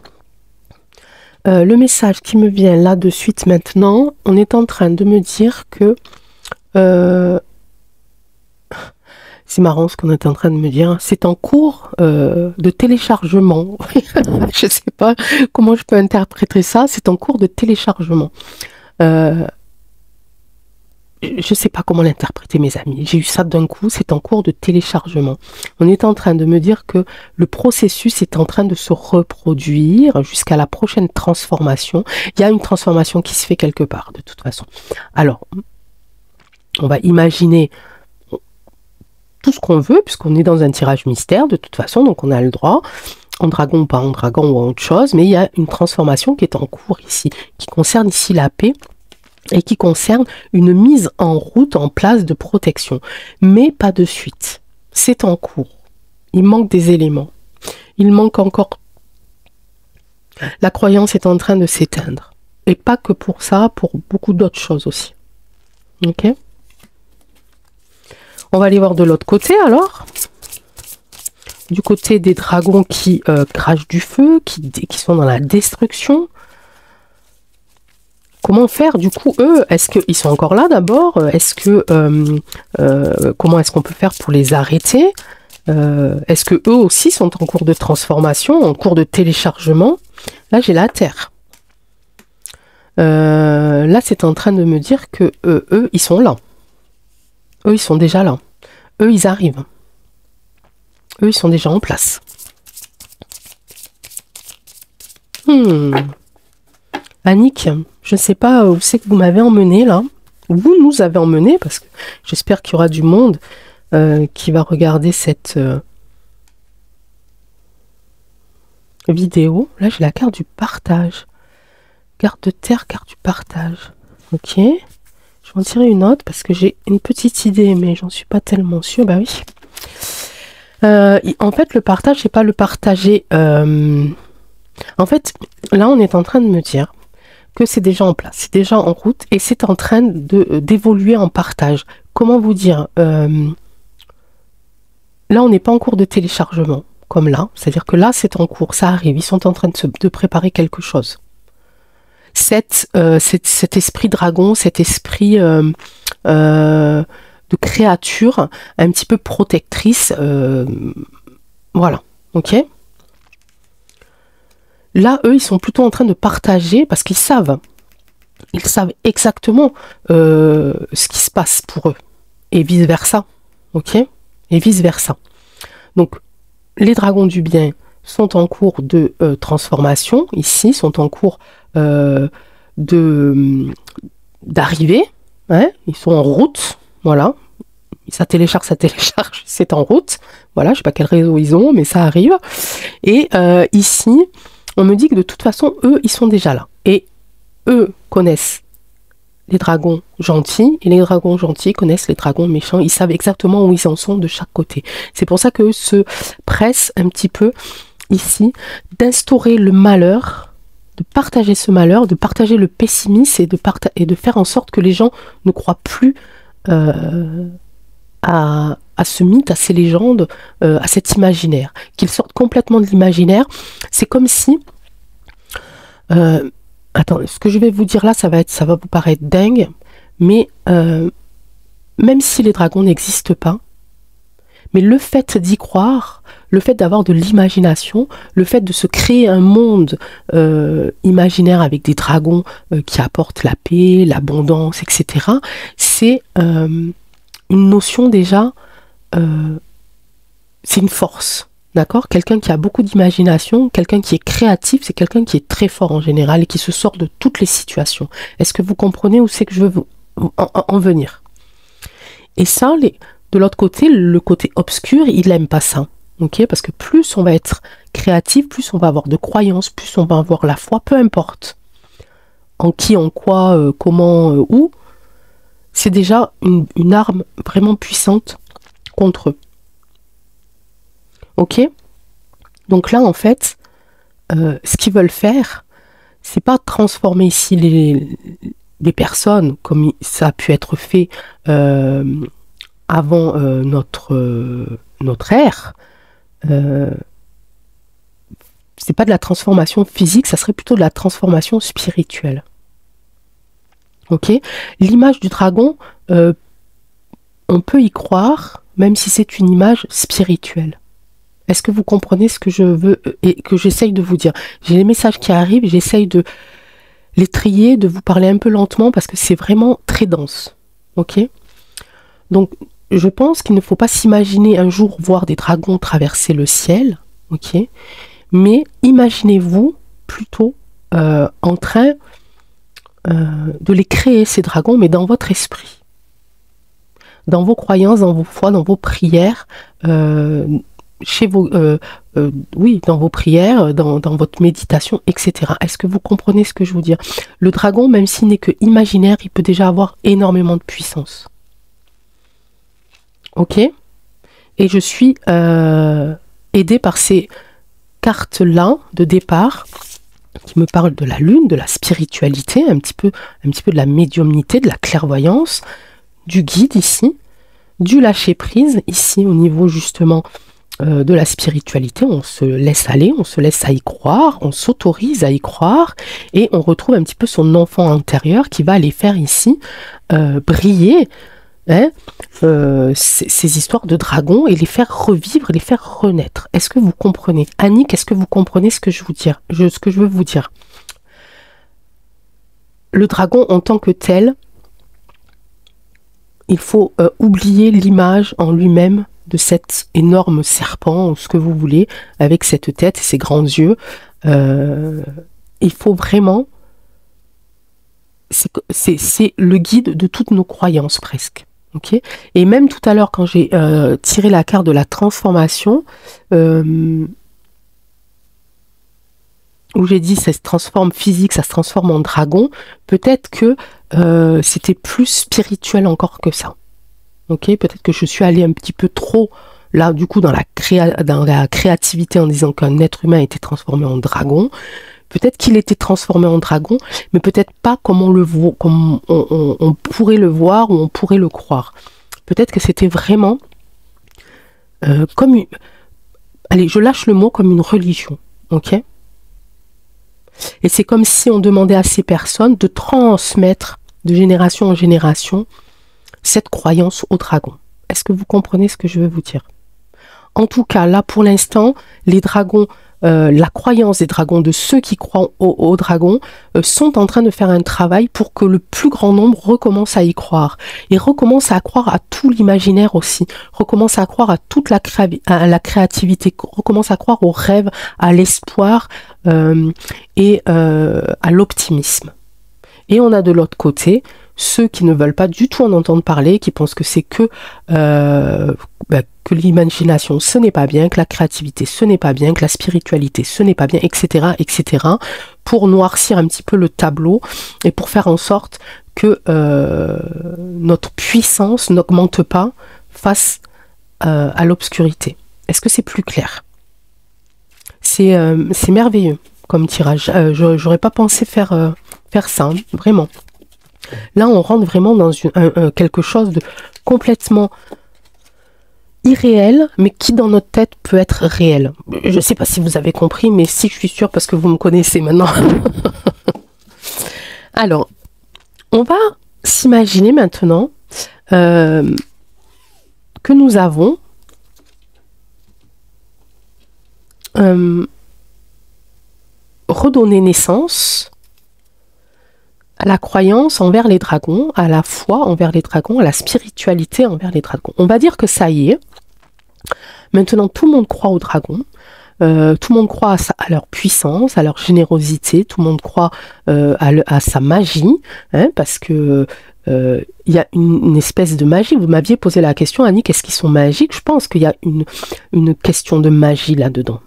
Le message qui me vient là de suite maintenant, on est en train de me dire que... c'est marrant ce qu'on est en train de me dire. C'est en cours de téléchargement. Je ne sais pas comment je peux interpréter ça. C'est en cours de téléchargement. Je ne sais pas comment l'interpréter, mes amis. J'ai eu ça d'un coup. C'est en cours de téléchargement. On est en train de me dire que le processus est en train de se reproduire jusqu'à la prochaine transformation. Il y a une transformation qui se fait quelque part, de toute façon. Alors, on va imaginer... tout ce qu'on veut, puisqu'on est dans un tirage mystère, de toute façon, donc on a le droit, en dragon ou pas en dragon ou en autre chose, mais il y a une transformation qui est en cours ici, qui concerne ici la paix, et qui concerne une mise en route, en place de protection, mais pas de suite. C'est en cours. Il manque des éléments. Il manque encore... La croyance est en train de s'éteindre. Et pas que pour ça, pour beaucoup d'autres choses aussi. Ok ? On va aller voir de l'autre côté alors. Du côté des dragons qui crachent du feu, qui sont dans la destruction. Comment faire du coup eux? Est-ce qu'ils sont encore là d'abord? Est-ce que comment est-ce qu'on peut faire pour les arrêter? Est-ce que eux aussi sont en cours de transformation, en cours de téléchargement? Là j'ai la Terre. Là c'est en train de me dire que eux ils sont là. Eux, ils sont déjà là. Eux, ils arrivent. Eux, ils sont déjà en place. Annick, je ne sais pas où c'est que vous m'avez emmené là. Vous nous avez emmené, parce que j'espère qu'il y aura du monde qui va regarder cette vidéo. Là, j'ai la carte du partage. Carte de terre, carte du partage. Ok. Je vais en tirer une autre parce que j'ai une petite idée, mais j'en suis pas tellement sûre. Bah oui. En fait, le partage, c'est pas le partager. En fait, là, on est en train de me dire que c'est déjà en place, c'est déjà en route et c'est en train d'évoluer en partage. Comment vous dire? Là, on n'est pas en cours de téléchargement, comme là. C'est-à-dire que là, c'est en cours, ça arrive. Ils sont en train de préparer quelque chose. Cet esprit dragon, cet esprit de créature un petit peu protectrice, voilà, ok. Là, eux, ils sont plutôt en train de partager parce qu'ils savent exactement ce qui se passe pour eux et vice versa, ok, et vice versa. Donc, les dragons du bien sont en cours de transformation ici, sont en cours d'arriver, hein, ils sont en route, voilà, ça télécharge, c'est en route, voilà, je sais pas quel réseau ils ont, mais ça arrive, et ici, on me dit que de toute façon, eux, ils sont déjà là, et eux connaissent les dragons gentils, et les dragons gentils connaissent les dragons méchants, ils savent exactement où ils en sont de chaque côté, c'est pour ça qu'eux se pressent un petit peu, ici, d'instaurer le malheur, de partager ce malheur, de partager le pessimisme et de faire en sorte que les gens ne croient plus à ce mythe, à ces légendes, à cet imaginaire, qu'ils sortent complètement de l'imaginaire. C'est comme si... attends, ce que je vais vous dire là, ça va vous paraître dingue, mais même si les dragons n'existent pas, mais le fait d'y croire, le fait d'avoir de l'imagination, le fait de se créer un monde imaginaire avec des dragons qui apportent la paix, l'abondance, etc., c'est une notion déjà, c'est une force, d'accord? Quelqu'un qui a beaucoup d'imagination, quelqu'un qui est créatif, c'est quelqu'un qui est très fort en général et qui se sort de toutes les situations. Est-ce que vous comprenez où c'est que je veux en venir? Et ça, de l'autre côté, le côté obscur, il n'aime pas ça. Okay, parce que plus on va être créatif, plus on va avoir de croyances, plus on va avoir la foi, peu importe en qui, en quoi, comment, où, c'est déjà une arme vraiment puissante contre eux. Ok? Donc là, en fait, ce qu'ils veulent faire, c'est pas transformer ici les personnes comme ça a pu être fait avant notre ère. C'est pas de la transformation physique, ça serait plutôt de la transformation spirituelle. Ok? L'image du dragon, on peut y croire, même si c'est une image spirituelle. Est-ce que vous comprenez ce que je veux et que j'essaye de vous dire? J'ai les messages qui arrivent, j'essaye de les trier, de vous parler un peu lentement parce que c'est vraiment très dense. Ok? Donc, je pense qu'il ne faut pas s'imaginer un jour voir des dragons traverser le ciel. Ok? Mais imaginez-vous plutôt en train de les créer, ces dragons, mais dans votre esprit. Dans vos croyances, dans vos foi, dans vos prières, oui, dans vos prières, dans votre méditation, etc. Est-ce que vous comprenez ce que je veux dire? Le dragon, même s'il n'est que imaginaire, il peut déjà avoir énormément de puissance. Ok? Et je suis aidée par ces cartes-là de départ qui me parlent de la lune, de la spiritualité, un petit peu de la médiumnité, de la clairvoyance, du guide ici, du lâcher-prise ici au niveau justement de la spiritualité. On se laisse aller, on se laisse à y croire, on s'autorise à y croire et on retrouve un petit peu son enfant intérieur qui va aller faire ici briller ces histoires de dragons et les faire revivre, les faire renaître. Est-ce que vous comprenez? Annick, est-ce que vous comprenez ce que je veux vous dire? Le dragon en tant que tel, il faut oublier l'image en lui-même de cet énorme serpent, ou ce que vous voulez, avec cette tête et ses grands yeux. Il faut vraiment... C'est le guide de toutes nos croyances, presque. Okay? Et même tout à l'heure, quand j'ai tiré la carte de la transformation, où j'ai dit ça se transforme physique, ça se transforme en dragon, peut-être que c'était plus spirituel encore que ça. Okay? Peut-être que je suis allée un petit peu trop, là, du coup, dans la créativité en disant qu'un être humain était transformé en dragon. Peut-être qu'il était transformé en dragon, mais peut-être pas comme on le voit, comme on pourrait le voir ou on pourrait le croire. Peut-être que c'était vraiment comme une... Allez, je lâche le mot comme une religion, ok? Et c'est comme si on demandait à ces personnes de transmettre de génération en génération cette croyance au dragon. Est-ce que vous comprenez ce que je veux vous dire? En tout cas, là, pour l'instant, les dragons... la croyance des dragons, de ceux qui croient aux dragons, sont en train de faire un travail pour que le plus grand nombre recommence à y croire. Et recommence à croire à tout l'imaginaire aussi. Recommence à croire à toute la créativité. Recommence à croire aux rêves, à l'espoir et à l'optimisme. Et on a de l'autre côté ceux qui ne veulent pas du tout en entendre parler, qui pensent que c'est que l'imagination, ce n'est pas bien, que la créativité, ce n'est pas bien, que la spiritualité, ce n'est pas bien, etc., etc., pour noircir un petit peu le tableau et pour faire en sorte que notre puissance n'augmente pas face à l'obscurité. Est-ce que c'est plus clair? C'est merveilleux comme tirage. J'aurais pas pensé faire ça, hein, vraiment. Là, on rentre vraiment dans quelque chose de complètement irréel, mais qui dans notre tête peut être réel. Je ne sais pas si vous avez compris, mais si, je suis sûre parce que vous me connaissez maintenant. Alors, on va s'imaginer maintenant que nous avons redonné naissance à la croyance envers les dragons, à la foi envers les dragons, à la spiritualité envers les dragons. On va dire que ça y est. Maintenant, tout le monde croit aux dragons. Tout le monde croit à leur puissance, à leur générosité. Tout le monde croit à sa magie, hein, parce que il y a une espèce de magie. Vous m'aviez posé la question, Annie, qu'est-ce qu'ils sont magiques? Je pense qu'il y a une question de magie là-dedans.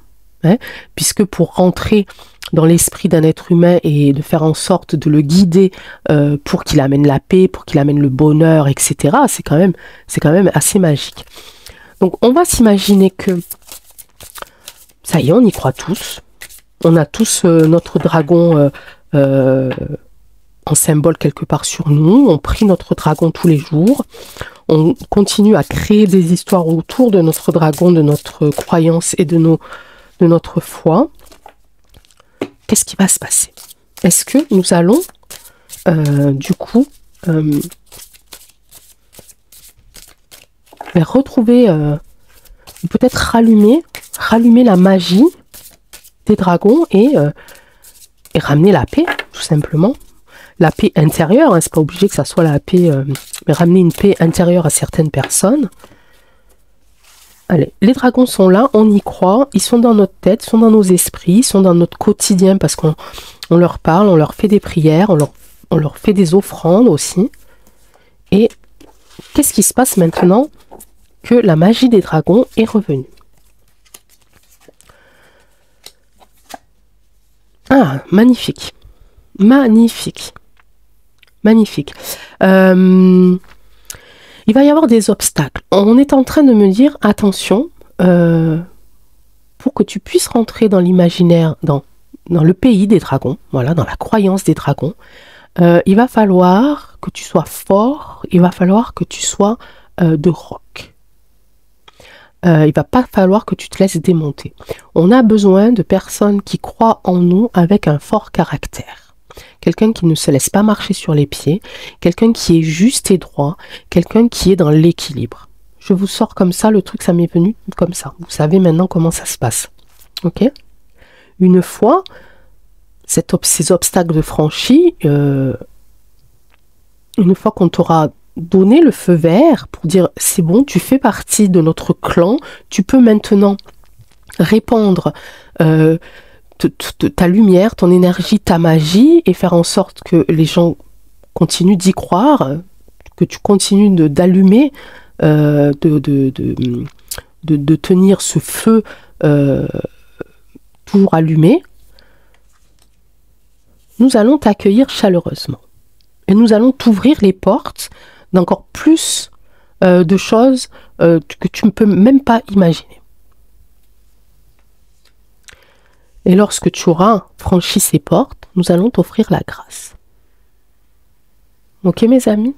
Hein, puisque pour rentrer dans l'esprit d'un être humain et de faire en sorte de le guider pour qu'il amène la paix, pour qu'il amène le bonheur, etc. C'est quand même assez magique. Donc on va s'imaginer que ça y est, on y croit tous. On a tous notre dragon en symbole quelque part sur nous. On prie notre dragon tous les jours. On continue à créer des histoires autour de notre dragon, de notre croyance et de notre foi. Qu'est-ce qui va se passer? Est-ce que nous allons, du coup, retrouver, peut-être rallumer la magie des dragons et ramener la paix, tout simplement. La paix intérieure, hein, c'est pas obligé que ça soit la paix, mais ramener une paix intérieure à certaines personnes. Allez, les dragons sont là, on y croit, ils sont dans notre tête, ils sont dans nos esprits, ils sont dans notre quotidien parce qu'on leur parle, on leur fait des prières, on leur fait des offrandes aussi. Et qu'est-ce qui se passe maintenant que la magie des dragons est revenue? Ah, magnifique. Magnifique. Magnifique. Il va y avoir des obstacles. On est en train de me dire, attention, pour que tu puisses rentrer dans l'imaginaire, dans le pays des dragons, voilà, dans la croyance des dragons, il va falloir que tu sois fort, il va falloir que tu sois de roc. Il va pas falloir que tu te laisses démonter. On a besoin de personnes qui croient en nous avec un fort caractère. Quelqu'un qui ne se laisse pas marcher sur les pieds, quelqu'un qui est juste et droit, quelqu'un qui est dans l'équilibre. Je vous sors comme ça, le truc, ça m'est venu comme ça. Vous savez maintenant comment ça se passe. Ok? Une fois ces obstacles de franchis, une fois qu'on t'aura donné le feu vert pour dire c'est bon, tu fais partie de notre clan, tu peux maintenant répandre ta lumière, ton énergie, ta magie et faire en sorte que les gens continuent d'y croire, que tu continues d'allumer, de tenir ce feu toujours allumé. Nous allons t'accueillir chaleureusement et nous allons t'ouvrir les portes d'encore plus de choses que tu ne peux même pas imaginer. Et lorsque tu auras franchi ces portes, nous allons t'offrir la grâce. Ok mes amis?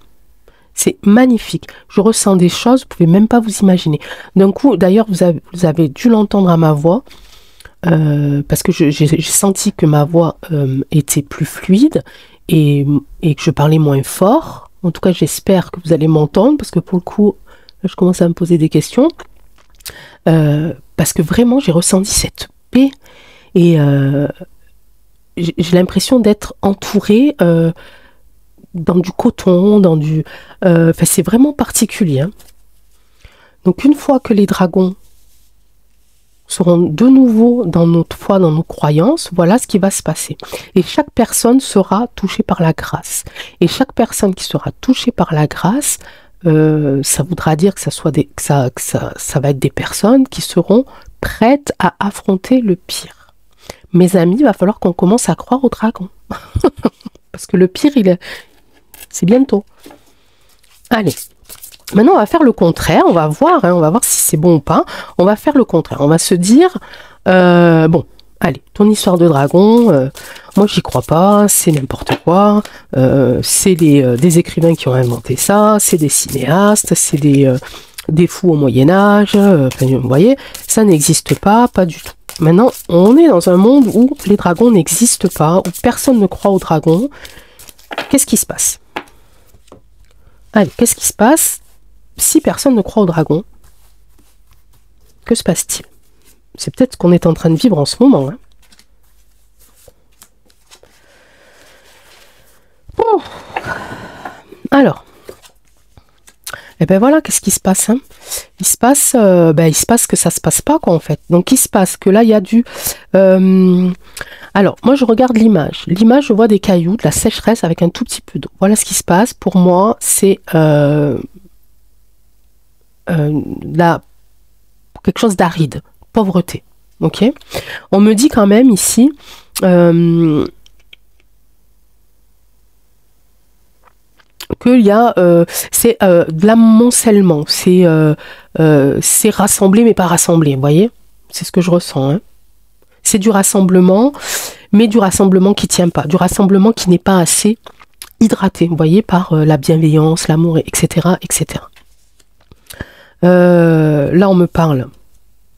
C'est magnifique. Je ressens des choses, vous ne pouvez même pas vous imaginer. D'un coup, d'ailleurs, vous avez dû l'entendre à ma voix, parce que j'ai senti que ma voix était plus fluide et que je parlais moins fort. En tout cas, j'espère que vous allez m'entendre, parce que pour le coup, je commence à me poser des questions. Parce que vraiment, j'ai ressenti cette paix et j'ai l'impression d'être entourée dans du coton, dans du... c'est vraiment particulier. Hein. Donc, une fois que les dragons seront de nouveau dans notre foi, dans nos croyances, voilà ce qui va se passer. Et chaque personne sera touchée par la grâce. Et chaque personne qui sera touchée par la grâce, ça voudra dire que ça va être des personnes qui seront prêtes à affronter le pire. Mes amis, il va falloir qu'on commence à croire aux dragons. Parce que le pire, c'est bientôt. Allez. Maintenant, on va faire le contraire. On va voir si c'est bon ou pas. On va faire le contraire. On va se dire, bon, allez, ton histoire de dragon, moi, j'y crois pas. C'est n'importe quoi. C'est des écrivains qui ont inventé ça. C'est des cinéastes. C'est des fous au Moyen-Âge. Vous voyez, ça n'existe pas du tout. Maintenant, on est dans un monde où les dragons n'existent pas, où personne ne croit aux dragons. Qu'est-ce qui se passe? Allez, qu'est-ce qui se passe si personne ne croit aux dragons? Que se passe-t-il? C'est peut-être ce qu'on est en train de vivre en ce moment. Hein. Bon. Alors, et ben voilà, qu'est-ce qui se passe hein? Il se passe que ça se passe pas quoi en fait. Donc il se passe que là il y a du... Alors moi je regarde l'image. L'image, je vois des cailloux, de la sécheresse avec un tout petit peu d'eau. Voilà ce qui se passe. Pour moi c'est quelque chose d'aride, pauvreté. Ok. On me dit quand même ici qu'il y a c'est de l'amoncellement, c'est rassemblé mais pas rassemblé, vous voyez, c'est ce que je ressens, hein. C'est du rassemblement, mais du rassemblement qui tient pas, du rassemblement qui n'est pas assez hydraté, vous voyez, par la bienveillance, l'amour, etc., etc. Là on me parle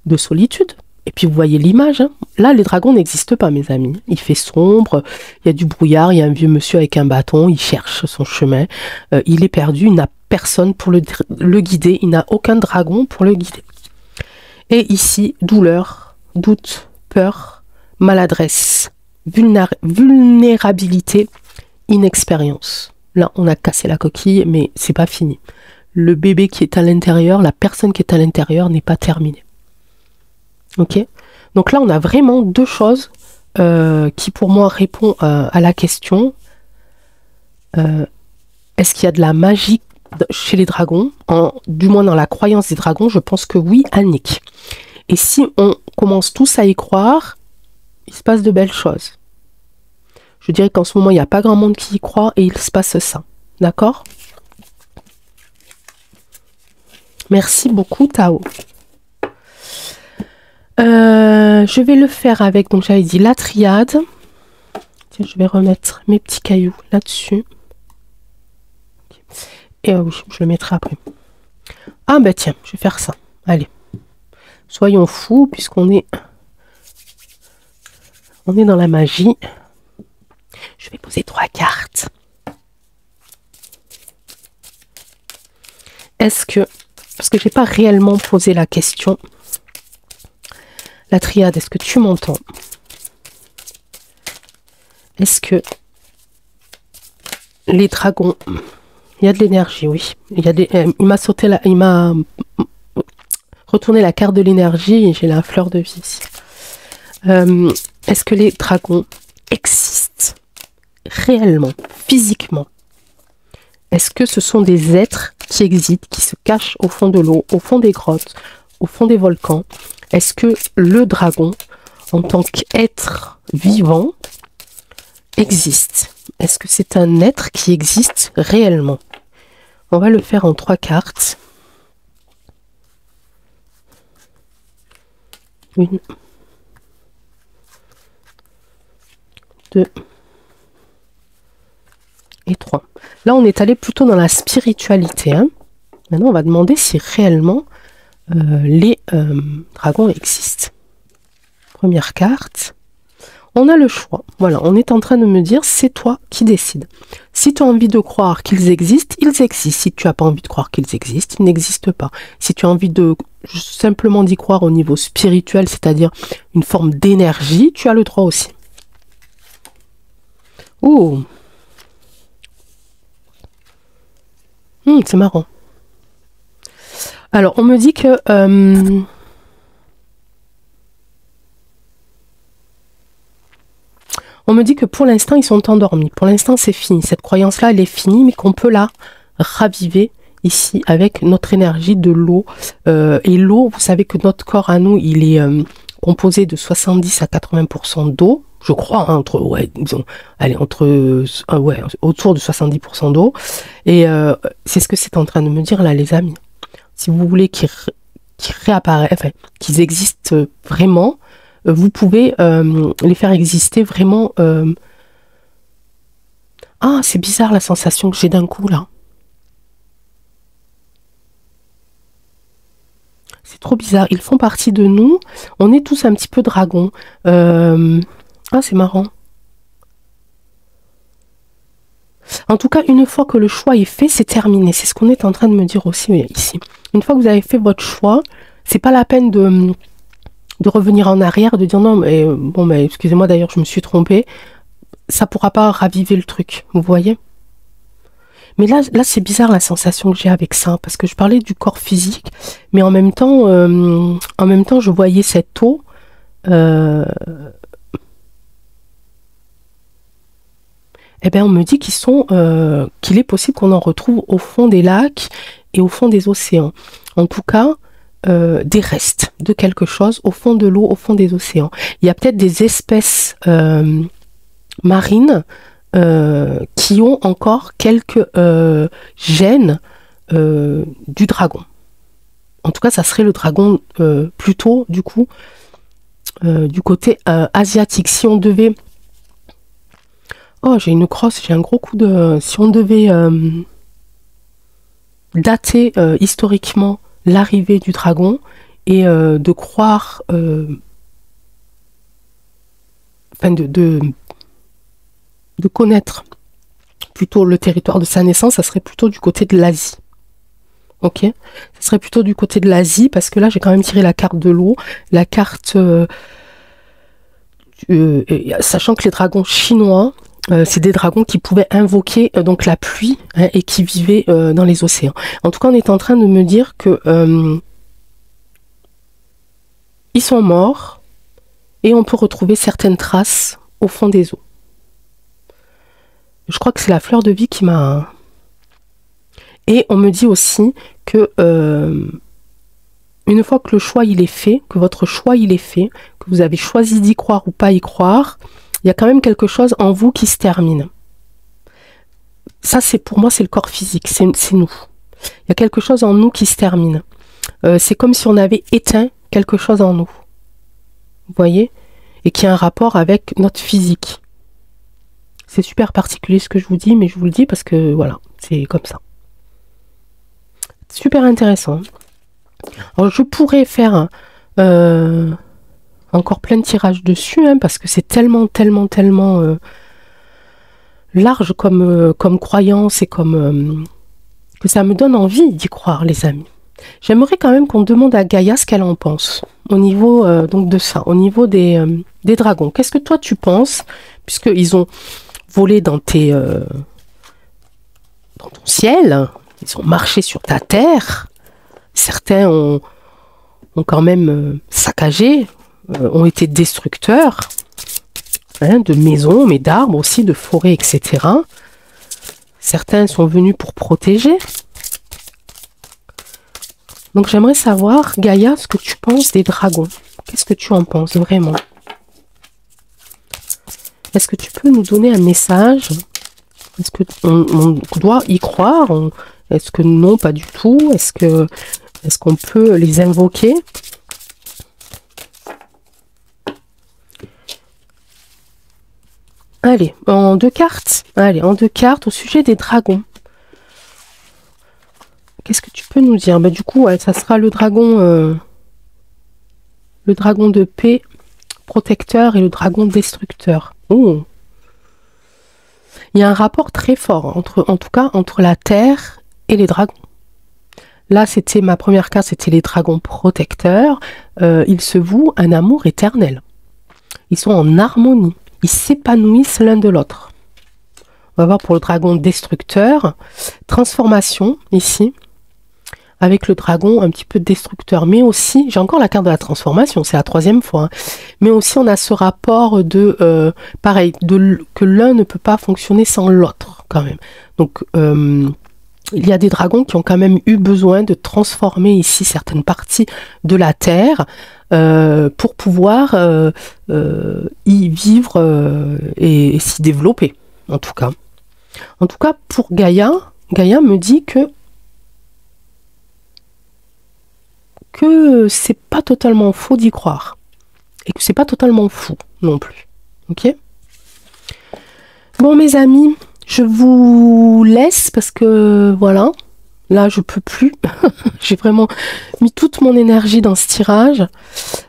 de solitude. Et puis vous voyez l'image, hein. Là les dragons n'existent pas, mes amis. Il fait sombre, il y a du brouillard, il y a un vieux monsieur avec un bâton, il cherche son chemin, il est perdu, il n'a personne pour le guider, il n'a aucun dragon pour le guider. Et ici, douleur, doute, peur, maladresse, vulnérabilité, inexpérience. Là on a cassé la coquille, mais c'est pas fini. Le bébé qui est à l'intérieur, la personne qui est à l'intérieur n'est pas terminée. Ok, donc là on a vraiment deux choses qui pour moi répondent à la question est-ce qu'il y a de la magie chez les dragons, du moins dans la croyance des dragons? Je pense que oui, Annick. Et si on commence tous à y croire, il se passe de belles choses. Je dirais qu'en ce moment il n'y a pas grand monde qui y croit et il se passe ça, d'accord? Merci beaucoup Tao. Je vais le faire avec, donc j'avais dit la triade. Tiens, je vais remettre mes petits cailloux là-dessus. Et oui, je le mettrai après. Ah ben tiens, je vais faire ça. Allez. Soyons fous, puisqu'on est... On est dans la magie. Je vais poser 3 cartes. Est-ce que... Parce que je n'ai pas réellement posé la question... La triade, est-ce que tu m'entends? Est-ce que les dragons... Il y a de l'énergie, oui. Il m'a sauté la... Il m'a retourné la carte de l'énergie et j'ai la fleur de vie ici. Est-ce que les dragons existent réellement, physiquement? Est-ce que ce sont des êtres qui existent, qui se cachent au fond de l'eau, au fond des grottes, au fond des volcans? Est-ce que le dragon, en tant qu'être vivant, existe? Est-ce que c'est un être qui existe réellement? On va le faire en 3 cartes. 1, 2 et 3. Là, on est allé plutôt dans la spiritualité, hein. Maintenant, on va demander si réellement les dragons existent. Première carte. On a le choix. Voilà, on est en train de me dire, c'est toi qui décides. Si tu as envie de croire qu'ils existent, ils existent. Si tu n'as pas envie de croire qu'ils existent, ils n'existent pas. Si tu as envie de simplement d'y croire au niveau spirituel, c'est-à-dire une forme d'énergie, tu as le droit aussi. Oh, c'est marrant. Alors, on me dit que... on me dit que pour l'instant, ils sont endormis. Pour l'instant, c'est fini. Cette croyance-là, elle est finie, mais qu'on peut la raviver ici avec notre énergie de l'eau. Et l'eau, vous savez que notre corps à nous, il est composé de 70 à 80% d'eau. Je crois, hein, entre, ouais, disons, allez, entre, ouais, autour de 70% d'eau. Et c'est ce que c'est en train de me dire là, les amis. Si vous voulez qu'ils réapparaissent, enfin, qu'ils existent vraiment, vous pouvez les faire exister vraiment. Ah, c'est bizarre la sensation que j'ai d'un coup là. C'est trop bizarre. Ils font partie de nous. On est tous un petit peu dragons. Ah, c'est marrant. En tout cas, une fois que le choix est fait, c'est terminé. C'est ce qu'on est en train de me dire aussi ici. Une fois que vous avez fait votre choix, c'est pas la peine de revenir en arrière, de dire non, mais bon, mais excusez-moi, d'ailleurs, je me suis trompée. Ça pourra pas raviver le truc, vous voyez? Mais là c'est bizarre la sensation que j'ai avec ça, parce que je parlais du corps physique, mais en même temps, je voyais cette eau. Eh bien, on me dit qu'il est possible qu'on en retrouve au fond des lacs et au fond des océans. En tout cas, des restes de quelque chose au fond de l'eau, au fond des océans. Il y a peut-être des espèces marines qui ont encore quelques gènes du dragon. En tout cas, ça serait le dragon plutôt, du coup, du côté asiatique. Si on devait... Oh, j'ai une crosse, j'ai un gros coup de... Si on devait dater historiquement l'arrivée du dragon et de croire... Enfin, de connaître plutôt le territoire de sa naissance, ça serait plutôt du côté de l'Asie. Ok, ça serait plutôt du côté de l'Asie, parce que là, j'ai quand même tiré la carte de l'eau, la carte... sachant que les dragons chinois, c'est des dragons qui pouvaient invoquer donc la pluie, hein, et qui vivaient dans les océans. En tout cas, on est en train de me dire que ils sont morts, et on peut retrouver certaines traces au fond des eaux. Je crois que c'est la fleur de vie qui m'a... Et on me dit aussi que une fois que le choix il est fait, que votre choix il est fait, que vous avez choisi d'y croire ou pas y croire, il y a quand même quelque chose en vous qui se termine. Ça, c'est pour moi, c'est le corps physique, c'est nous. Il y a quelque chose en nous qui se termine. C'est comme si on avait éteint quelque chose en nous. Vous voyez? Et qui a un rapport avec notre physique. C'est super particulier ce que je vous dis, mais je vous le dis parce que voilà, c'est comme ça. Super intéressant. Alors, je pourrais faire encore plein de tirages dessus, hein, parce que c'est tellement large comme croyance et comme que ça me donne envie d'y croire, les amis. J'aimerais quand même qu'on demande à Gaïa ce qu'elle en pense au niveau donc de ça, au niveau des dragons. Qu'est-ce que toi tu penses, puisqu'ils ont volé dans ton ciel, ils ont marché sur ta terre, certains ont quand même saccagé, ont été destructeurs, hein, de maisons, mais d'arbres aussi, de forêts, etc. Certains sont venus pour protéger. Donc j'aimerais savoir, Gaïa, ce que tu penses des dragons. Qu'est-ce que tu en penses vraiment? Est-ce que tu peux nous donner un message? Est-ce qu'on doit y croire? Est-ce que non, pas du tout? Est-ce qu'on peut les invoquer? Allez, en deux cartes. Allez, en deux cartes au sujet des dragons. Qu'est-ce que tu peux nous dire? Bah, du coup, ouais, ça sera le dragon de paix, protecteur, et le dragon destructeur. Oh. Il y a un rapport très fort, en tout cas, entre la terre et les dragons. Là, c'était ma première carte, c'était les dragons protecteurs. Ils se vouent un amour éternel. Ils sont en harmonie. Ils s'épanouissent l'un de l'autre. On va voir pour le dragon destructeur. Transformation, ici. Avec le dragon un petit peu destructeur. Mais aussi, j'ai encore la carte de la transformation, c'est la troisième fois. Hein. Mais aussi, on a ce rapport de, pareil, que l'un ne peut pas fonctionner sans l'autre, quand même. Donc, il y a des dragons qui ont quand même eu besoin de transformer ici certaines parties de la terre pour pouvoir y vivre et s'y développer, en tout cas. En tout cas, pour Gaïa, Gaïa me dit que c'est pas totalement faux d'y croire. Et que c'est pas totalement fou non plus. Ok? Bon, mes amis, je vous laisse parce que voilà, là je peux plus. J'ai vraiment mis toute mon énergie dans ce tirage.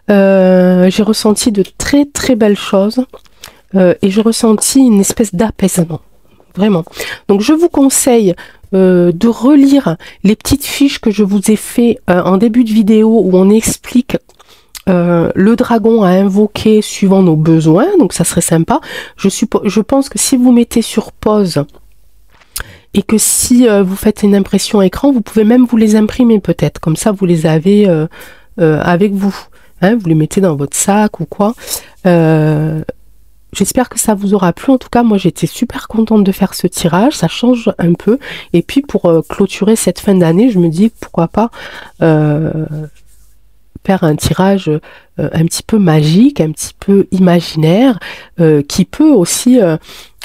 J'ai ressenti de très belles choses. Et j'ai ressenti une espèce d'apaisement. Vraiment. Donc je vous conseille de relire les petites fiches que je vous ai fait en début de vidéo où on explique le dragon à invoquer suivant nos besoins. Donc ça serait sympa. Je pense que si vous mettez sur pause et que si vous faites une impression écran, vous pouvez même vous les imprimer peut-être. Comme ça, vous les avez avec vous. Hein, vous les mettez dans votre sac ou quoi. J'espère que ça vous aura plu. En tout cas, moi, j'étais super contente de faire ce tirage. Ça change un peu. Et puis, pour clôturer cette fin d'année, je me dis, pourquoi pas faire un tirage un petit peu magique, un petit peu imaginaire, qui peut aussi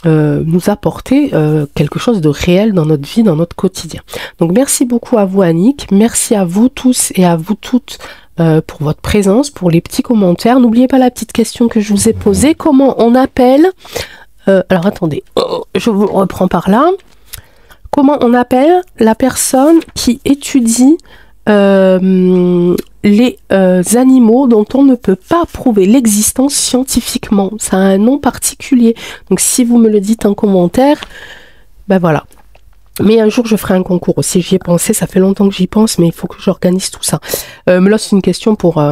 nous apporter quelque chose de réel dans notre vie, dans notre quotidien. Donc merci beaucoup à vous Annick, merci à vous tous et à vous toutes pour votre présence, pour les petits commentaires. N'oubliez pas la petite question que je vous ai posée, comment on appelle, alors attendez, je vous reprends par là, comment on appelle la personne qui étudie les animaux dont on ne peut pas prouver l'existence scientifiquement. Ça a un nom particulier. Donc si vous me le dites en commentaire, ben voilà. Mais un jour je ferai un concours aussi, j'y ai pensé, ça fait longtemps que j'y pense, mais il faut que j'organise tout ça. Mais là c'est une question pour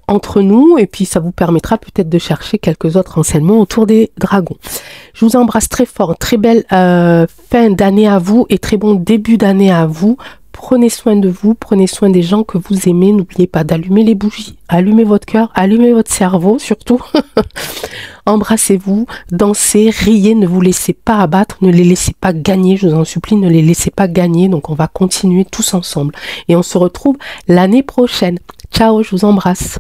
entre nous, et puis ça vous permettra peut-être de chercher quelques autres renseignements autour des dragons. Je vous embrasse très fort, très belle fin d'année à vous et très bon début d'année à vous. Prenez soin de vous, prenez soin des gens que vous aimez. N'oubliez pas d'allumer les bougies, allumez votre cœur, allumez votre cerveau surtout. Embrassez-vous, dansez, riez, ne vous laissez pas abattre, ne les laissez pas gagner, je vous en supplie, ne les laissez pas gagner. Donc on va continuer tous ensemble. Et on se retrouve l'année prochaine. Ciao, je vous embrasse.